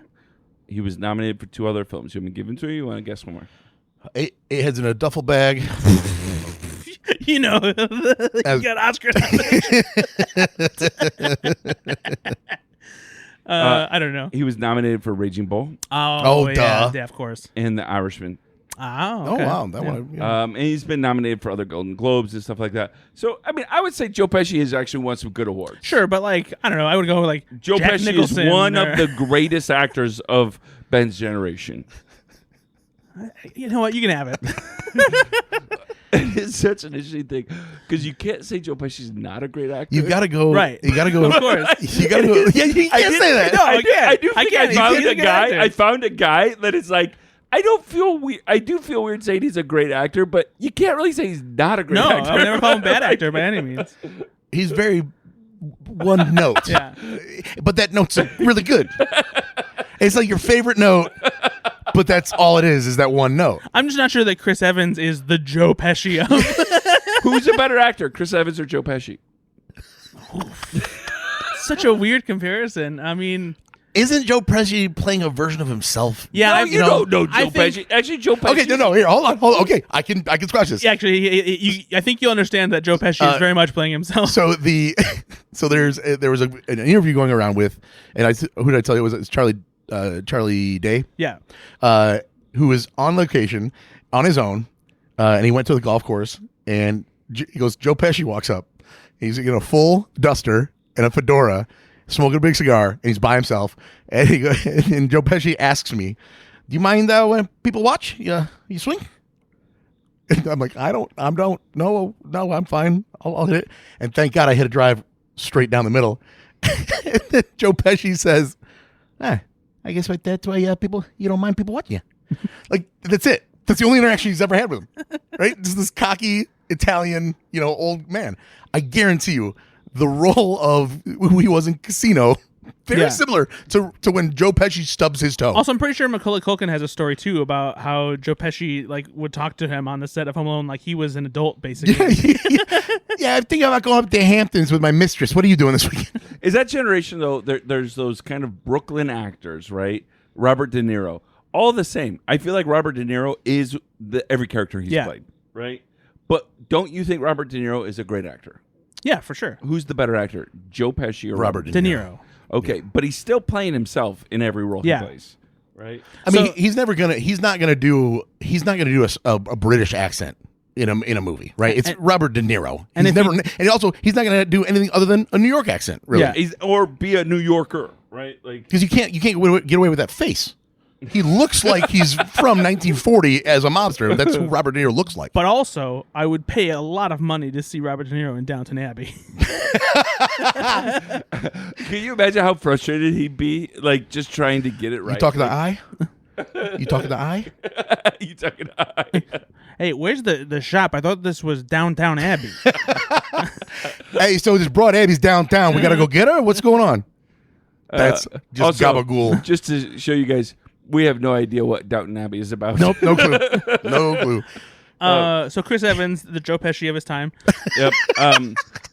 He was nominated for 2 other films. You want me to give them to you? You want to guess one more? Eight heads in a duffel bag. You know, you got Oscar. I don't know. He was nominated for Raging Bull Oh, duh. Yeah, of course. and The Irishman. Oh, okay. Wow, that one. Yeah. And he's been nominated for other Golden Globes and stuff like that. So, I mean, I would say Joe Pesci has actually won some good awards. Sure, but like I don't know. I would go like Joe Jack Pesci Nicholson is one or- of the greatest actors of Ben's generation. You know what? You can have it. It's such an interesting thing because you can't say Joe Pesci's not a great actor. You got to go. Right. You got to go. Of course. You got to go. Yeah, you can't say that. No, I do think I found He's a a good guy. actor. I found a guy that is like. I don't feel weird. I do feel weird saying he's a great actor, but you can't really say he's not a great No, actor. I've never called him bad actor by any means. He's very one note. Yeah. But that note's really good. It's like your favorite note, but that's all it is that one note. I'm just not sure that Chris Evans is the Joe Pesci of. Who's a better actor, Chris Evans or Joe Pesci? Such a weird comparison. I mean, Isn't Joe Pesci playing a version of himself? yeah, No, I, you don't know Joe I think- Pesci. Actually, Joe Pesci. Okay, no, here, hold on. Okay, I can scratch this. Yeah, actually, I think you'll understand that Joe Pesci is very much playing himself. So there was an interview going around with, and who did I tell you it was Charlie Day, Yeah. who was on location on his own, and he went to the golf course, and he goes, Joe Pesci walks up, he's in a full duster and a fedora, smoking a big cigar, and he's by himself, and and Joe Pesci asks me, "Do you mind when people watch? You swing?" And I'm like, no, I'm fine. I'll hit it. And thank God I hit a drive straight down the middle. And then Joe Pesci says, I guess that's why you don't mind people watching you. Like, that's it. That's the only interaction he's ever had with him. Right? This cocky Italian, old man. I guarantee you, the role of who he was in Casino, very similar to when Joe Pesci stubs his toe. Also, I'm pretty sure Macaulay Culkin has a story too about how Joe Pesci would talk to him on the set of Home Alone like he was an adult, basically. Yeah, I think I'm not going up to Hamptons with my mistress. What are you doing this weekend? Is that generation though? There's those kind of Brooklyn actors, right? Robert De Niro, all the same. I feel like Robert De Niro is every character he's played, right? But don't you think Robert De Niro is a great actor? Yeah, for sure. Who's the better actor, Joe Pesci or Robert De Niro. Okay, but he's still playing himself in every role he plays, right? I mean, he's not gonna do a British accent in a movie, right? It's Robert De Niro. And he's not gonna do anything other than a New York accent, really. Yeah. Or be a New Yorker, right? Like, Because you can't get away with that face. He looks like he's from 1940 as a mobster. That's who Robert De Niro looks like. But also, I would pay a lot of money to see Robert De Niro in Downton Abbey. can you imagine how frustrated he'd be, like just trying to get it right? You talking to I? You talking to I? You talking to I? Hey, where's the shop? I thought this was Downtown Abbey. Hey, so this Broad Abby's downtown. We got to go get her? What's going on? That's just also, gabagool. Just to show you guys, we have no idea what Downton Abbey is about. Nope, no clue. No clue. So Chris Evans, the Joe Pesci of his time. Yep.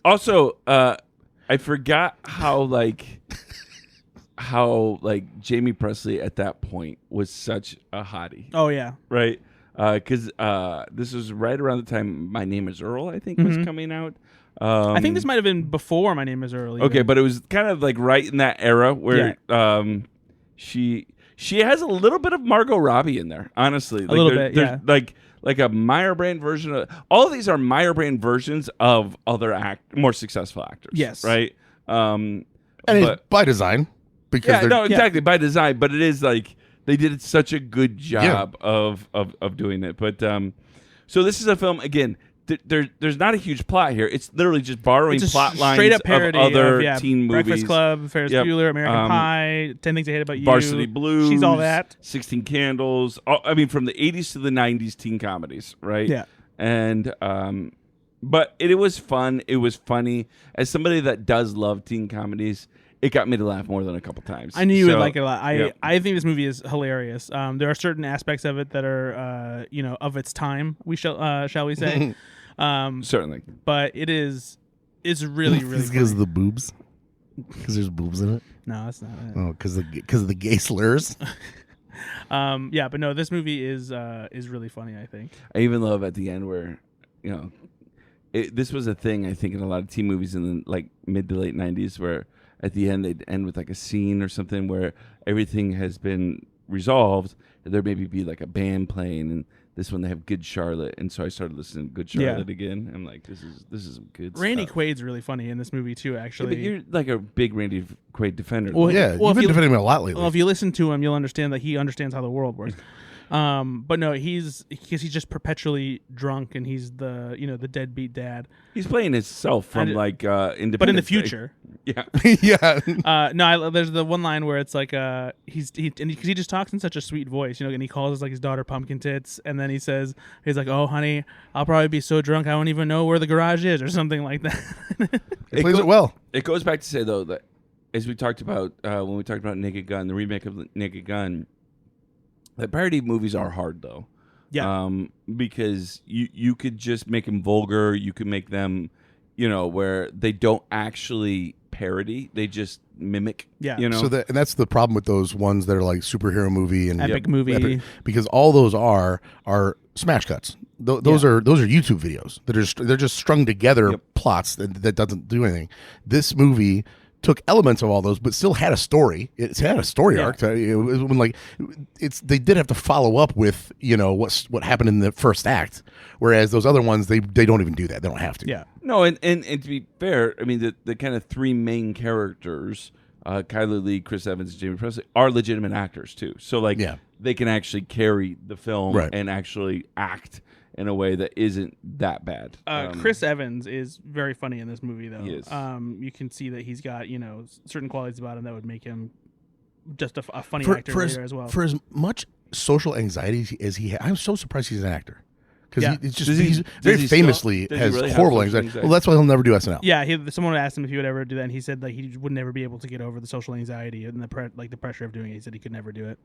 Also, I forgot how Jamie Presley at that point was such a hottie, Oh, yeah. right? Because this was right around the time My Name Is Earl, I think, was coming out. I think this might have been before My Name Is Earl. Okay, but it was kind of like right in that era where she has a little bit of Margot Robbie in there, honestly. A little bit, there's like a Meyer brand version of all of these are Meyer brand versions of other more successful actors. Yes. And Right? it's by design. Because exactly by design, but it is like they did such a good job of doing it. But so this is a film again. There's not a huge plot here. It's literally just borrowing plot lines straight up parody of other of, teen movies. Breakfast Club, Ferris Bueller, American Pie, 10 Things I Hate About You, Varsity Blues, She's All That, 16 Candles. I mean, from the 80s to the 90s teen comedies, right? Yeah. And but it was fun. It was funny. As somebody that does love teen comedies, it got me to laugh more than a couple times. I knew you would like it a lot. I think this movie is hilarious. There are certain aspects of it that are, of its time. Shall we say? Certainly. But it's really, really. Because of the boobs. Because there's boobs in it. No, that's not it. Oh, because of the gay slurs. Yeah, but no, this movie is really funny, I think. I even love at the end where, this was a thing I think in a lot of teen movies in the like mid to late 90s where at the end they'd end with like a scene or something where everything has been resolved. And there maybe be like a band playing, and this one they have Good Charlotte, and so I started listening to Good Charlotte again. I'm like, this is good Randy stuff. Quaid's really funny in this movie too, actually. Yeah, but you're like a big Randy Quaid defender. Well, Yeah, well, you've been defending him a lot lately. Well, if you listen to him, you'll understand that he understands how the world works. But no, he's just perpetually drunk, and he's the the deadbeat dad. He's playing himself from Independence but in the Day. future. Yeah. Yeah. There's the one line where it's like because he just talks in such a sweet voice, and he calls his daughter Pumpkin Tits, and then he's like, "Oh, honey, I'll probably be so drunk I won't even know where the garage is," or something like that. He plays it well. It goes back to say though that as we talked about when we talked about Naked Gun, the remake of Naked Gun, that parody movies are hard though. Yeah. Because you could just make them vulgar. You could make them, where they don't actually parody; they just mimic. Yeah. So that's the problem with those ones that are like superhero movie and epic movie, because all those are smash cuts. Those are YouTube videos that they're just strung together plots that doesn't do anything. This movie took elements of all those, but still had a story. It had a story arc. It was when they did have to follow up with what happened in the first act, whereas those other ones they don't even do that. They don't have to. Yeah. No, and to be fair, I mean the kind of three main characters, Kyler Lee, Chris Evans, and Jamie Presley, are legitimate actors too. So they can actually carry the film and actually act in a way that isn't that bad. Chris Evans is very funny in this movie, though. He is. You can see that he's got certain qualities about him that would make him just a funny actor later as well. For as much social anxiety as he has, I'm so surprised he's an actor. Because he's very famously has really horrible anxiety. Well, that's why he'll never do SNL. Yeah, someone asked him if he would ever do that, and he said that he would never be able to get over the social anxiety and the pressure of doing it. He said he could never do it.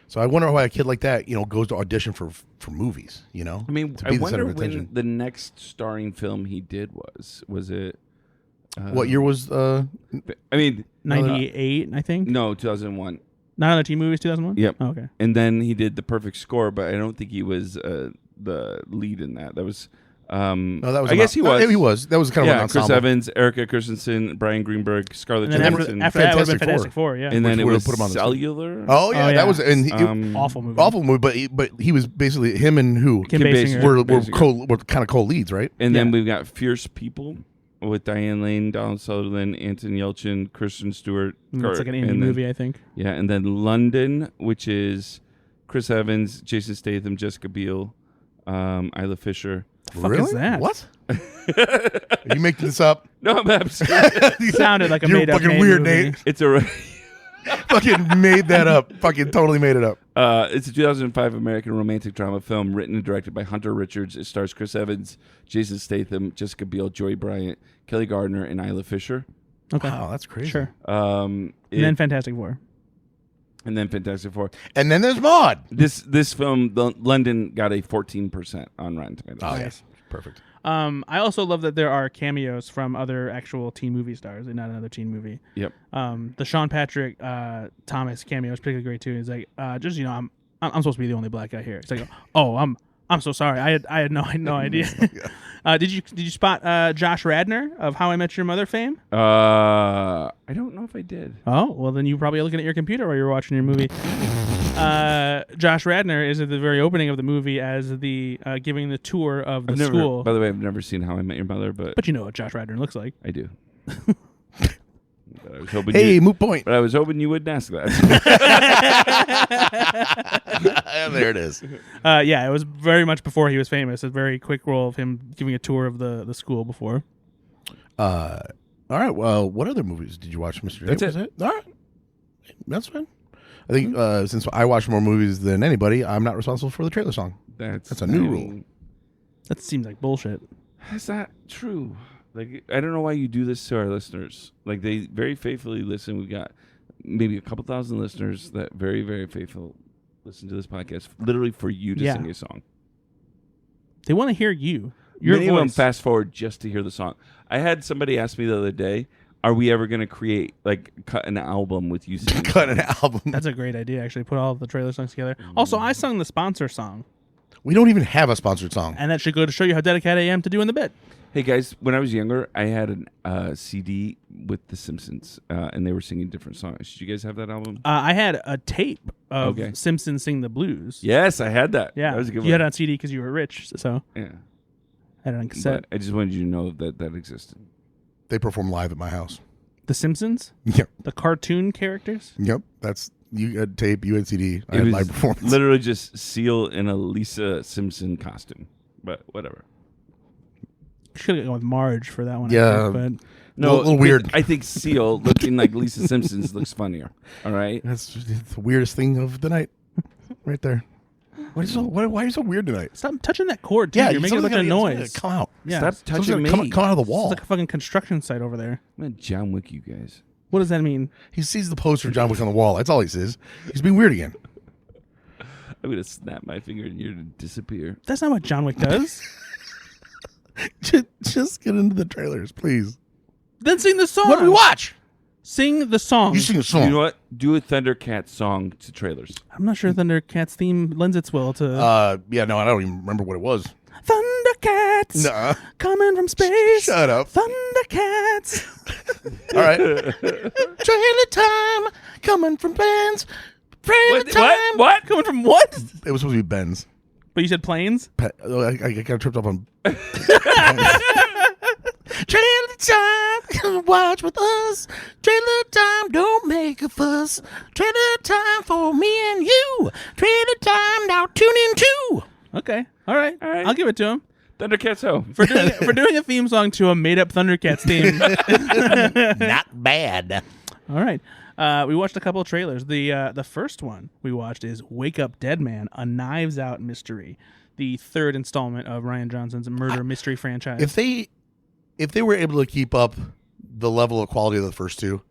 So I wonder why a kid like that, goes to audition for movies. I mean, I wonder when the next starring film he did was it? What year was? I mean, 98, I think. No, 2001. Not Another Teen Movies, 2001. Yep. Oh, okay. And then he did The Perfect Score, but I don't think he was the lead in that. That was. No, that was. I guess he was. He was. That was kind of an ensemble. Chris Evans, Erica Christensen, Brian Greenberg, Scarlett and Johansson. After that, it would have been Fantastic Four. Yeah. And then it was put him on Cellular. Oh yeah, that was awful movie. Awful movie, but he was basically him and who Kim Basinger were kind of co-leads, right? And then we've got Fierce People with Diane Lane, Donald Sutherland, Anton Yelchin, Kristen Stewart. It's like an indie movie, I think. Yeah, and then London, which is Chris Evans, Jason Statham, Jessica Biel, Isla Fisher. The fuck is that? What? Are you making this up? No, I'm absolutely. Sounded like a You're made-up fucking weird, movie. Nate. It's a. Fucking made that up. Fucking totally made it up. It's a 2005 American romantic drama film written and directed by Hunter Richards. It stars Chris Evans, Jason Statham, Jessica Biel, Joy Bryant, Kelly Gardner, and Isla Fisher. Okay. Wow, that's crazy. Sure. And then Fantastic Four. And then Fantastic Four. And then there's Maude. This film, London, got a 14% on Rotten Tomatoes. Oh, yes. Perfect. I also love that there are cameos from other actual teen movie stars in Not Another Teen Movie. Yep. The Sean Patrick Thomas cameo is particularly great too. He's like, I'm supposed to be the only black guy here. It's like, oh, I'm so sorry. I had no idea. Did you spot Josh Radnor of How I Met Your Mother fame? I don't know if I did. Oh, well then you probably looking at your computer while you were watching your movie. Josh Radnor is at the very opening of the movie as the giving the tour of the school. By the way, I've never seen How I Met Your Mother, but you know what Josh Radnor looks like. I do. But I was hoping moot point. But I was hoping you wouldn't ask that. There it is. Yeah, it was very much before he was famous. A very quick role of him giving a tour of the school before. All right. Well, what other movies did you watch, Mr. That's it. All right. That's fine. I think since I watch more movies than anybody, I'm not responsible for the trailer song. That's a new rule. That seems like bullshit. That's not true. Like, I don't know why you do this to our listeners. Like, they very faithfully listen. We've got maybe a couple thousand listeners that very, very faithful listen to this podcast, literally for you to sing a song. They want to hear you. Your Many voice. of them fast forward just to hear the song. I had somebody ask me the other day, are we ever going to create, like, cut an album with you singing? Cut an album. That's a great idea, actually. Put all the trailer songs together. Also, I sung the sponsor song, We don't even have a sponsored song. and that should go to show you how dedicated I am to doing the bit. Hey, guys, when I was younger, I had a CD with The Simpsons, and they were singing different songs. Did you guys have that album? I had a tape of Okay. Simpsons Sing the Blues. Yes, I had that. Yeah. That was a good You had one. it on CD because you were rich, so Yeah. I had it on cassette. But I just wanted you to know that existed. They perform live at my house. The Simpsons? Yep. The cartoon characters? Yep. That's you had tape, you had CD. I It had was live performance. literally just Seal in a Lisa Simpson costume, but whatever. Should have gone with Marge for that one. Yeah. I think, No, a little weird. I think Seal looking like Lisa Simpson's looks funnier. All right. That's the weirdest thing of the night, right there. Why are you so weird tonight? but stop touching that cord, too. You're making a bunch of noise. Come out. Yeah. Stop touching Someone's me. Come out of the It's wall. like a fucking construction site over there. I'm gonna John Wick you guys. What does that mean? He sees the poster of John Wick on the wall. That's all he says. He's being weird again. I'm gonna snap my finger and you're to disappear. That's not what John Wick does. Just get into the trailers, please. Then sing the song. What do we watch? Sing the song. You sing a song. You know what? Do a Thundercat song to trailers. I'm not sure Thundercats theme lends its will to Yeah, no, I don't even remember what it was. Thundercats Nuh-uh. coming from space. Shut up. Thundercats. All right. Trailer time coming from Ben's. Trailer time. What? Coming from what? It was supposed to be Ben's. But you said planes? I got tripped up on. Trailer time, come watch with us. Trailer time, don't make a fuss. Trailer time for me and you. Trailer time, now tune in too. Okay. All right. right. I'll give it to him. Thundercats ho. For doing a theme song to a made-up Thundercats theme. Not bad. All right. We watched a couple of trailers. The first one we watched is Wake Up Dead Man, a Knives Out mystery, the third installment of Rian Johnson's murder mystery franchise. If they were able to keep up the level of quality of the first two,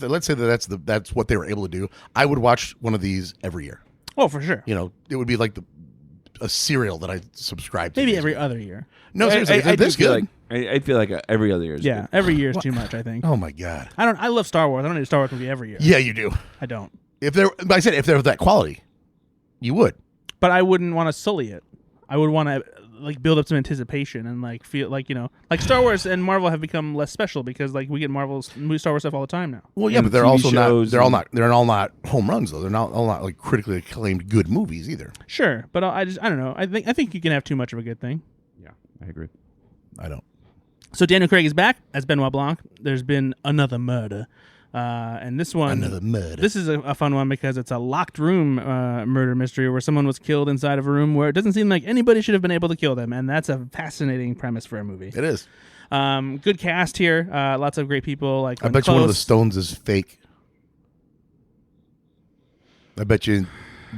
let's say that's what they were able to do, I would watch one of these every year. Oh, for sure. You know, it would be like a serial that I subscribe to. Maybe every other year. No, seriously, I this feel good. like I feel like every other year is Yeah, good. every year is too much, I think. Oh my god. I love Star Wars. I don't need a Star Wars movie every year. Yeah, you do. I don't. If they're that quality, you would. But I wouldn't want to sully it. I would want to like build up some anticipation and like feel like, you know, like Star Wars and Marvel have become less special because like we get Star Wars stuff all the time now. Well, yeah, And but they're TV also not. shows They're all not home runs though. They're all not like critically acclaimed good movies either. Sure, but I don't know. I think you can have too much of a good thing. Yeah, I agree. I don't. So Daniel Craig is back as Benoit Blanc. There's been another murder. And this one, Another murder. This is a fun one because it's a locked room murder mystery where someone was killed inside of a room where it doesn't seem like anybody should have been able to kill them, and that's a fascinating premise for a movie. It is. Good cast here, lots of great people. Like I bet you one of the stones is fake. I bet you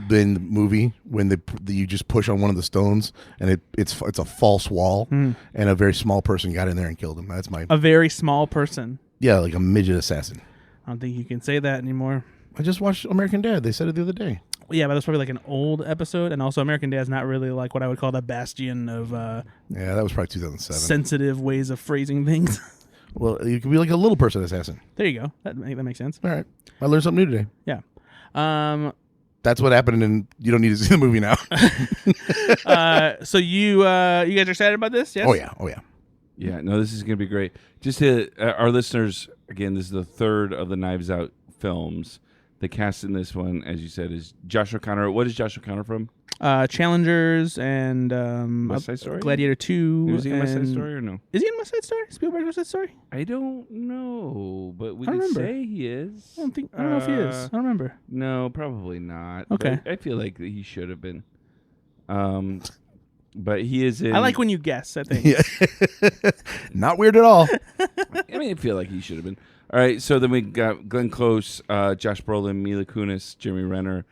in the movie when you just push on one of the stones and it's a false wall and a very small person got in there and killed him. That's a very small person. Yeah, like a midget assassin. I don't think you can say that anymore. I just watched American Dad. They said it the other day. Yeah, but that's probably like an old episode, and also American Dad's not really like what I would call the bastion of Yeah, that was probably 2007. sensitive ways of phrasing things. Well, you could be like a little person assassin. There you go. That makes sense. All right. I learned something new today. Yeah. That's what happened, and you don't need to see the movie now. So you guys are excited about this? Yes. Oh yeah. Yeah, no, this is going to be great. Just to our listeners, again, this is the third of the Knives Out films. The cast in this one, as you said, is Josh O'Connor. What is Josh O'Connor from? Challengers and West Side Story? Gladiator 2. Was he in West Side and- Story or no? Is he in West Side Story? Spielberg's West Side Story? I don't know, but we I can remember. say he is. I don't know if he is. I don't remember. No, probably not. Okay. But I feel like he should have been. But he is in. I like when you guess, I think. Yeah. Not weird at all. I mean, I feel like he should have been. All right, so then we got Glenn Close, Josh Brolin, Mila Kunis, Jeremy Renner.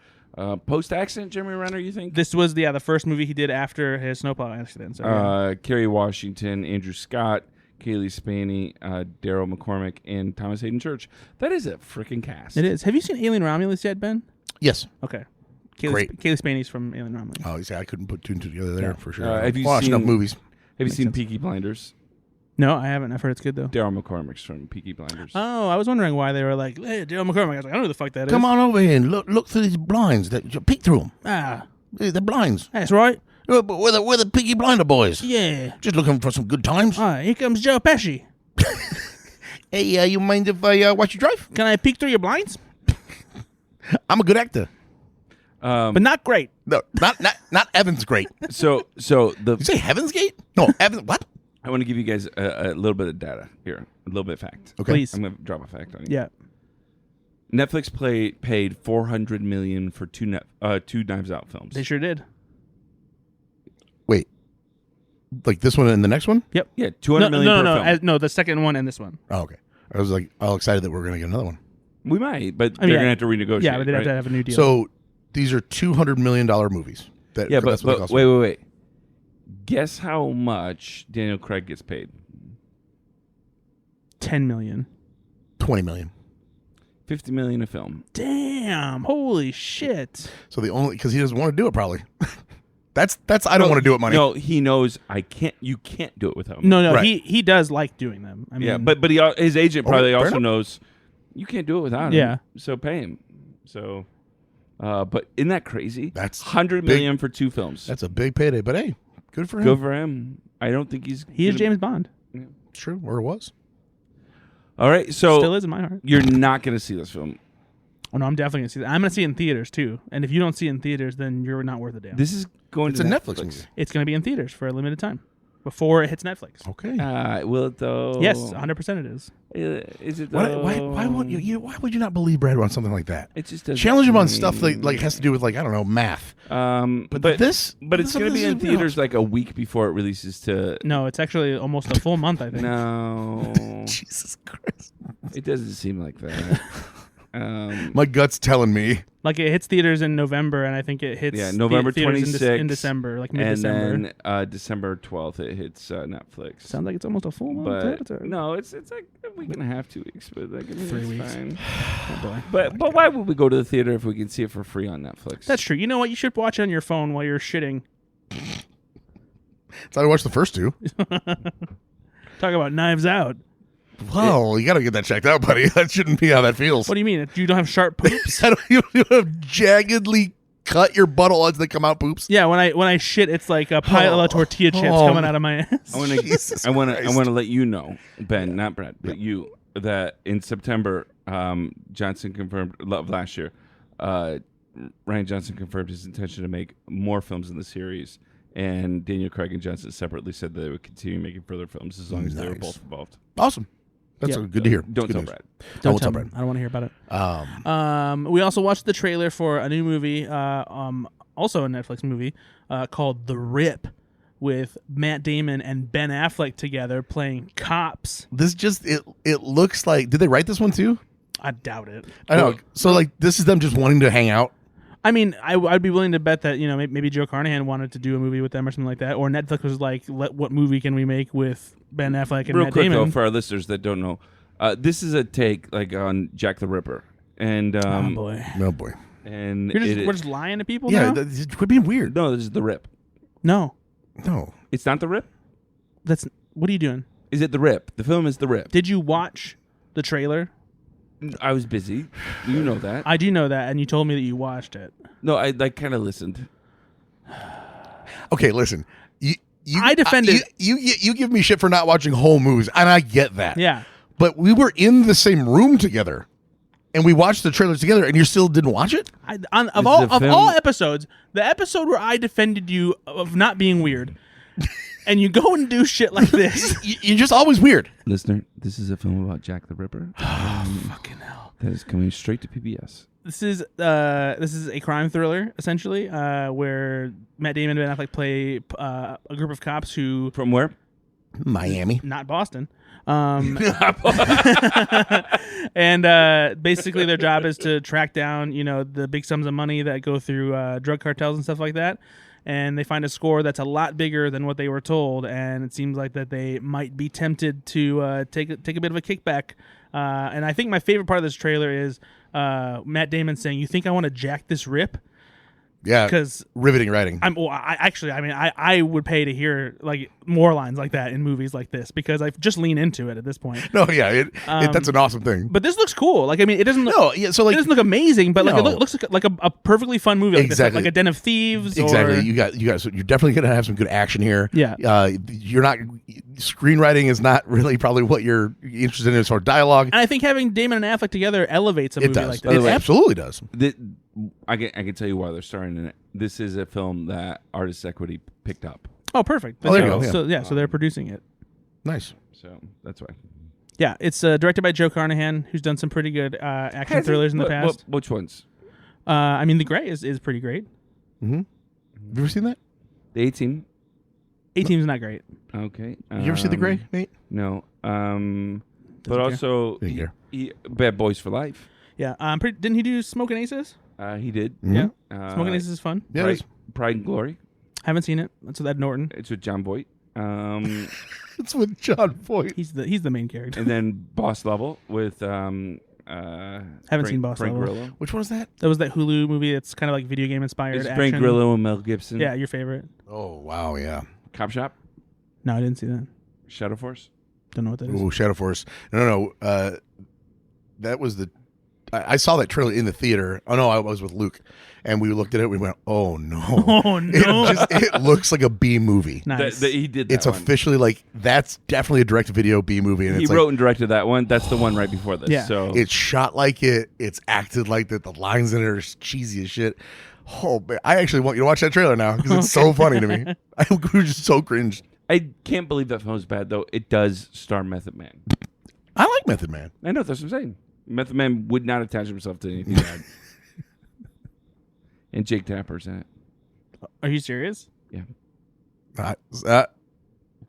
Post-accident Jeremy Renner, you think? This was the first movie he did after his snowplow accident. So, yeah. Kerry Washington, Andrew Scott, Kaylee Spaney, Daryl McCormick, and Thomas Hayden Church. That is a freaking cast. It is. Have you seen Alien Romulus yet, Ben? Yes. Okay. Great. Kaylee Spaney's from Alien Romulus. Oh, you see, I couldn't put two and two together there Yeah. for sure. Have you Watched seen enough movies. Have you seen sense. Peaky Blinders? No, I haven't. I've heard it's good though. Daryl McCormick's from Peaky Blinders. Oh, I was wondering why they were like, hey, Daryl McCormick. I was like, I don't know who the fuck that is. Come on over here and look through these blinds. Peek through them. Ah, The blinds. that's right. We're the Peaky Blinder boys. Yeah. Just looking for some good times. All right, here comes Joe Pesci. Hey, you mind if I watch you drive? Can I peek through your blinds? I'm a good actor. But not great. No, not Evan's great. So You say Heaven's Gate? No, Evans. What? I want to give you guys a little bit of data here, a little bit of fact. Okay. Please. I'm going to drop a fact on you. Yeah. Netflix paid $400 million for two Knives Out films. They sure did. Wait. Like this one and the next one? Yep. Yeah, $200 million per film. No, the second one and this one. Oh, okay. I was like all excited that we're going to get another one. We might, but I mean, they're going to have to renegotiate. Yeah, but they'd have right? to have a new deal. So these are $200 million movies. Yeah, that's what it but costs. wait. Guess how much Daniel Craig gets paid? $10 million. $20 million. $50 million a film. Damn! Holy shit! So the only because he doesn't want to do it probably. That's I don't want to do it money. No, he knows you can't do it without me. No, Right. he does like doing them. I mean, Yeah, but his agent probably fair also enough. knows you can't do it without him. Yeah. So pay him. So, but isn't that crazy? That's $100 big. million for 2 films. That's a big payday, but hey, good for him. Good for him. I don't think he's. he is gonna- James Bond. It's true, or it was. All right, so Still is in my heart. you're not going to see this film. Oh no, I'm definitely gonna see that. I'm gonna see it in theaters too. And if you don't see it in theaters, then you're not worth a damn. This is going It's to a Netflix movie. It's gonna be in theaters for a limited time before it hits Netflix. Okay. Will it though? Yes, 100% it is. Is it Why, though? why would you? Why would you not believe Brad on something like that? It just doesn't Challenge him on seem- stuff like has to do with like I don't know math. But this, But it's going to be in this is theaters like a week before it releases to. No, it's actually almost a full month. I think. No, Jesus Christ. it doesn't seem like that. My gut's telling me. Like it hits theaters in November, and I think it hits November theaters 26th in December, like and mid-December. then December 12th it hits Netflix. Sounds like it's almost a full month. But territory. no, it's like a week and a half, 2 weeks, but like 3 it's weeks. fine. Oh, boy. But why would we go to the theater if we can see it for free on Netflix? That's true. You know what? You should watch it on your phone while you're shitting. So I watched the first two. Talk about Knives Out. Well, you got to get that checked out, buddy. That shouldn't be how that feels. What do you mean? You don't have sharp poops? You have jaggedly cut your butthole as they come out poops. Yeah, when I shit, it's like a pile of tortilla chips coming out of my ass. I want Jesus to Christ. let you know, Ben, not Brad, but you, that in September, Johnson confirmed last year. Ryan Johnson confirmed his intention to make more films in the series, and Daniel Craig and Johnson separately said that they would continue making further films as long as they were Nice. both involved. Awesome. That's Yeah. good to hear. Don't Good tell news. Brad. Don't won't tell tell me. Brad. I don't want to hear about it. We also watched the trailer for a new movie, also a Netflix movie, called The Rip, with Matt Damon and Ben Affleck together playing cops. This just it looks like. Did they write this one too? I doubt it. I know. So like this is them just wanting to hang out. I mean, I'd be willing to bet that maybe Joe Carnahan wanted to do a movie with them or something like that, or Netflix was like, what movie can we make with Ben Affleck and Real Matt quick Damon? though, for our listeners that don't know, this is a take like on Jack the Ripper, and Oh boy, Oh boy. and we're just lying to people Yeah. now. Quit being weird. no, this is the Rip. No, No. It's not the Rip. what are you doing? Is it the Rip? The film is the Rip. Did you watch the trailer? I was busy. You know that. I do know that, and you told me that you watched it. No, I like kind of listened. Okay. Listen. I defended- You give me shit for not watching whole movies, and I get that. Yeah. But we were in the same room together, and we watched the trailer together, and you still didn't watch it. Of all episodes, the episode where I defended you of not being weird, and you go and do shit like this. You're just always weird. Listener, this is a film about Jack the Ripper. Fucking hell. That is coming straight to PBS. This is a crime thriller essentially, where Matt Damon and Ben Affleck play a group of cops who From where? Miami. not Boston. And basically their job is to track down, the big sums of money that go through drug cartels and stuff like that. And they find a score that's a lot bigger than what they were told, and it seems like that they might be tempted to take a bit of a kickback. And I think my favorite part of this trailer is Matt Damon saying, "You think I want to jack this rip?" Yeah, because riveting writing. I would pay to hear like more lines like that in movies like this because I just lean into it at this point. No, yeah, that's an awesome thing. But this looks cool. Like, I mean, it doesn't. No, yeah, so like it doesn't look amazing, but like No. it looks like a perfectly fun movie. Like Exactly. this, like a Den of Thieves. exactly. Or, So you're definitely gonna have some good action here. Yeah. You're not screenwriting is not really probably what you're interested in as far as dialogue. And I think having Damon and Affleck together elevates a It movie does. like It this. absolutely does. I can tell you why they're starring in it. This is a film that Artists Equity picked up. Oh, perfect. Oh, there you go, yeah. So they're producing it. Nice. So that's why. Yeah, it's directed by Joe Carnahan, who's done some pretty good action thrillers in the past. Which ones? I mean, The Grey is pretty great. Mm-hmm. Have you ever seen that? The A-Team. A-Team's not great. Okay. You ever see The Grey, Nate? No. But care. also, Didn't care. Bad Boys for Life. Yeah. Didn't he do Smoking Aces? He did. Mhm. Yeah. Smoking Aces is fun. Yeah, it is. Pride and Glory. Haven't seen it. That's with Ed Norton. It's with John Voight. It's with John Voight. He's the main character. And then Boss Level with Haven't seen Boss Frank Level. Grillo. Which one was that? That was that Hulu movie that's kind of like video game inspired It's action. Frank Grillo and Mel Gibson. Yeah, your favorite. Oh wow, yeah. Cop Shop. No, I didn't see that. Shadow Force. Don't know what that is. Oh, Shadow Force. No. That was the. I saw that trailer in the theater. Oh no, I was with Luke, and we looked at it. We went, "Oh no, Oh no. It looks like a B movie. Nice. He did that It's one. officially like that's definitely a direct-to-video B movie, and He it's wrote like and directed that one. That's the one right before this. Yeah. So it's shot like it. It's acted like that. The lines in it are cheesy as shit. Oh, man. I actually want you to watch that trailer now because it's so funny to me. We were just so cringed. I can't believe that film's bad though. It does star Method Man. I like Method Man. I know, that's what I'm saying. Method Man would not attach himself to anything bad. And Jake Tapper's in it. Are you serious? Yeah.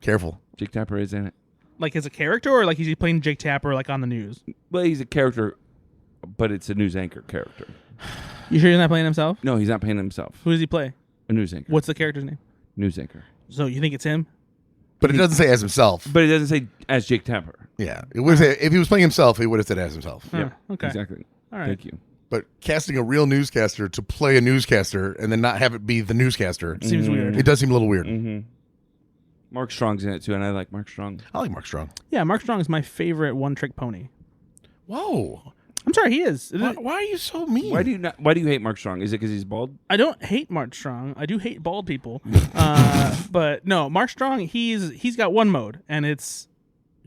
Careful. Jake Tapper is in it. Like as a character, or like he's playing Jake Tapper like on the news? Well, he's a character, but it's a news anchor character. You sure he's not playing himself? No, he's not playing himself. Who does he play? A news anchor. What's the character's name? News anchor. So you think it's him? But it doesn't say as himself. But it doesn't say as Jake Tapper. Yeah. It would say, if he was playing himself, he would have said as himself. Oh, okay. Exactly. All right. Thank you. But casting a real newscaster to play a newscaster and then not have it be the newscaster, Seems weird. it does seem a little weird. Mm-hmm. Mark Strong's in it too, and I like Mark Strong. I like Mark Strong. Yeah, Mark Strong is my favorite one-trick pony. Whoa. I'm sorry, he is. Why are you so mean? Why do you hate Mark Strong? Is it because he's bald? I don't hate Mark Strong. I do hate bald people. But no, Mark Strong, he's got one mode, and it's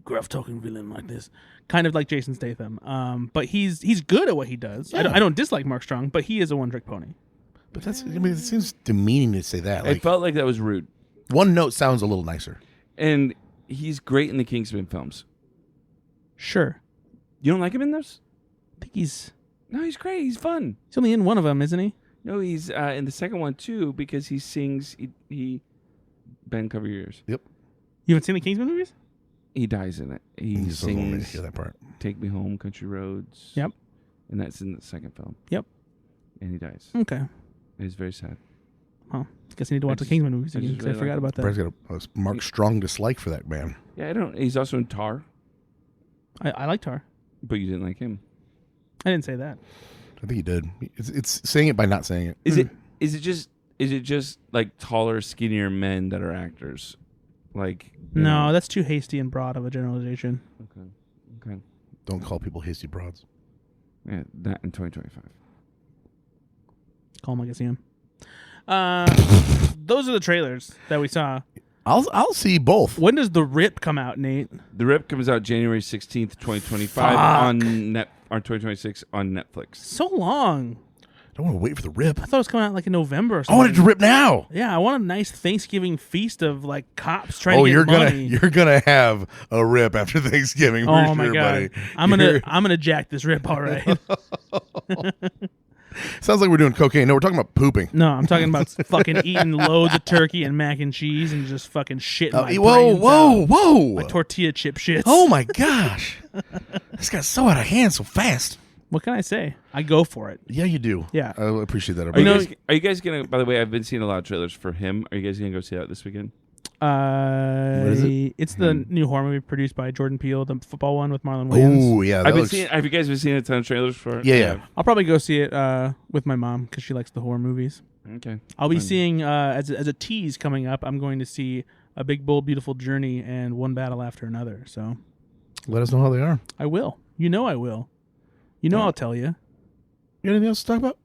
gruff talking villain like this, kind of like Jason Statham. But he's good at what he does. Yeah. I don't dislike Mark Strong, but he is a one-trick pony. But it seems demeaning to say that. I Like, felt like that was rude. one note sounds a little nicer. And he's great in the Kingsman films. Sure. You don't like him in those? I think he's No, he's great. He's fun. only in one of them, isn't he? No, he's in the second one too because he sings. Ben, cover your ears. Yep. You haven't seen the Kingsman movies? He dies in it. He You still want me to sings hear that part. "Take Me Home, Country Roads." Yep. And that's in the second film. Yep. And he dies. Okay. It's very sad. Well, guess I need to watch the just- Kingsman movies I again just because I really forgot like about that. Brad's got a Mark Strong dislike for that man. Yeah, I don't. He's also in Tar, I liked her. but you didn't like him. I didn't say that. I think he did. It's saying it by not saying it. Is it just like taller, skinnier men that are actors? Like No, that's too hasty and broad of a generalization. Okay. Don't call people hasty broads. Yeah, that in 2025. Call him like I see him. Those are the trailers that we saw. I'll see both. When does The Rip come out, Nate? The Rip comes out January 16th, 2025 Fuck. on 2026 on Netflix. So long. I don't want to wait for the rip. I thought it was coming out like in November or I something. wanted to rip now. Yeah, I want a nice Thanksgiving feast of like cops trying to get you're money. you're gonna have a rip after Thanksgiving. For Oh sure, my god! buddy. I'm gonna jack this rip. All right. Sounds like we're doing cocaine. No, we're talking about pooping. No, I'm talking about fucking eating loads of turkey and mac and cheese and just fucking shitting my Whoa, brains whoa, out. whoa! My tortilla chip shits. Oh my gosh, this got so out of hand so fast. What can I say? I go for it. Yeah, you do. Yeah. I appreciate that. Are know- you guys gonna? By the way, I've been seeing a lot of trailers for him. Are you guys gonna go see that this weekend? What is it? It's the new horror movie produced by Jordan Peele, the football one with Marlon Wayans. Oh yeah, Have you guys been seeing a ton of trailers for it? Yeah. I'll probably go see it with my mom because she likes the horror movies. Okay. I'll be seeing as a tease coming up. I'm going to see A Big Bold Beautiful Journey and One Battle After Another. So let us know how they are. I will. You know I will. You know I'll tell you. You got anything else to talk about?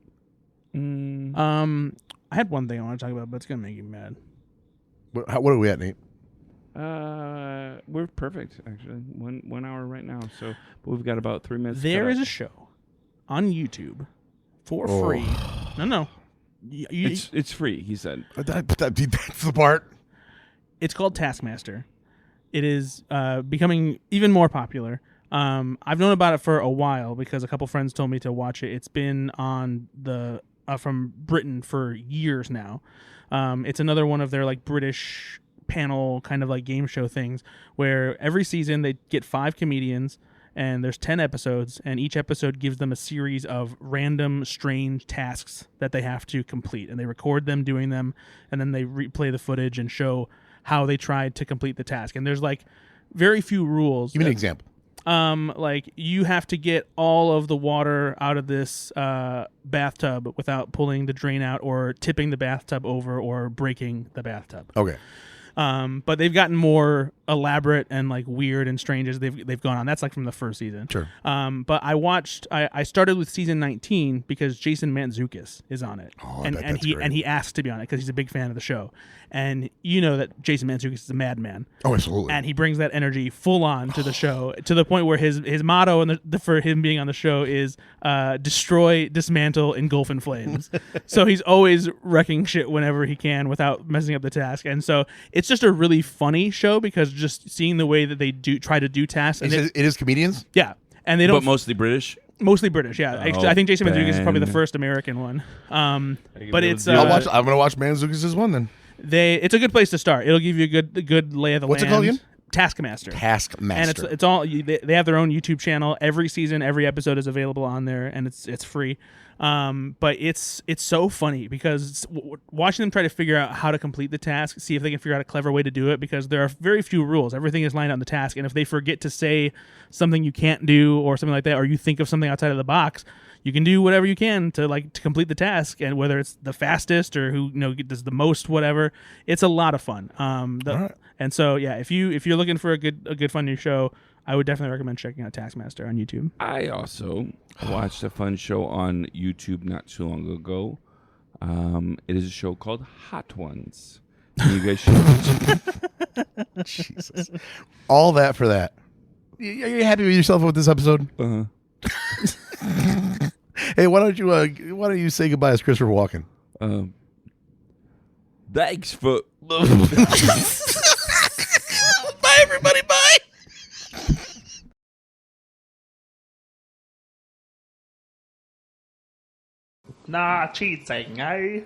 I had one thing I want to talk about, but it's gonna make you mad. What are we at, Nate? We're perfect actually. 1 hour right now. So but we've got about 3 minutes. There is a show on YouTube for free. No. It's free. He said. That's the part. It's called Taskmaster. It is becoming even more popular. I've known about it for a while because a couple friends told me to watch it. It's been on the from Britain for years now. It's another one of their like British panel kind of like game show things where every season they get 5 comedians and there's 10 episodes, and each episode gives them a series of random strange tasks that they have to complete, and they record them doing them, and then they replay the footage and show how they tried to complete the task. And there's like very few rules. Give me an example. Like you have to get all of the water out of this bathtub without pulling the drain out or tipping the bathtub over or breaking the bathtub. Okay. But they've gotten more elaborate and like weird and strange as they've gone on. That's like from the first season. Sure. But I started with season 19 because Jason Mantzoukas is on it. Oh, and he asked to be on it because he's a big fan of the show. And you know that Jason Mantzoukas is a madman. Oh, absolutely. And he brings that energy full on to the show to the point where his motto and for him being on the show is destroy, dismantle, engulf in flames. So he's always wrecking shit whenever he can without messing up the task. And so it's just a really funny show because just seeing the way that they try to do tasks. And it is comedians? Yeah. And they don't. But mostly British? Mostly British, yeah. I think Jason Mantzoukas is probably the first American one. But it's I'm going to watch Mantzoukas' one then. It's a good place to start. It'll give you a good lay of the land. What's it called again? Taskmaster. Taskmaster. And it's all they have their own YouTube channel. Every season, every episode is available on there, and it's free. But it's so funny because watching them try to figure out how to complete the task, see if they can figure out a clever way to do it, because there are very few rules. Everything is lined out in the task, and if they forget to say something you can't do or something like that, or you think of something outside of the box, you can do whatever you can to complete the task, and whether it's the fastest or who does the most, whatever. It's a lot of fun. Right. And so yeah, if you're looking for a good fun new show, I would definitely recommend checking out Taskmaster on YouTube. I also watched a fun show on YouTube not too long ago. It is a show called Hot Ones. And you guys should. Jesus. All that for that. Are you happy with yourself with this episode? Uh-huh. Hey, why don't you say goodbye as Christopher Walken? Thanks for. Bye, everybody. Bye. Nah, cheating, eh?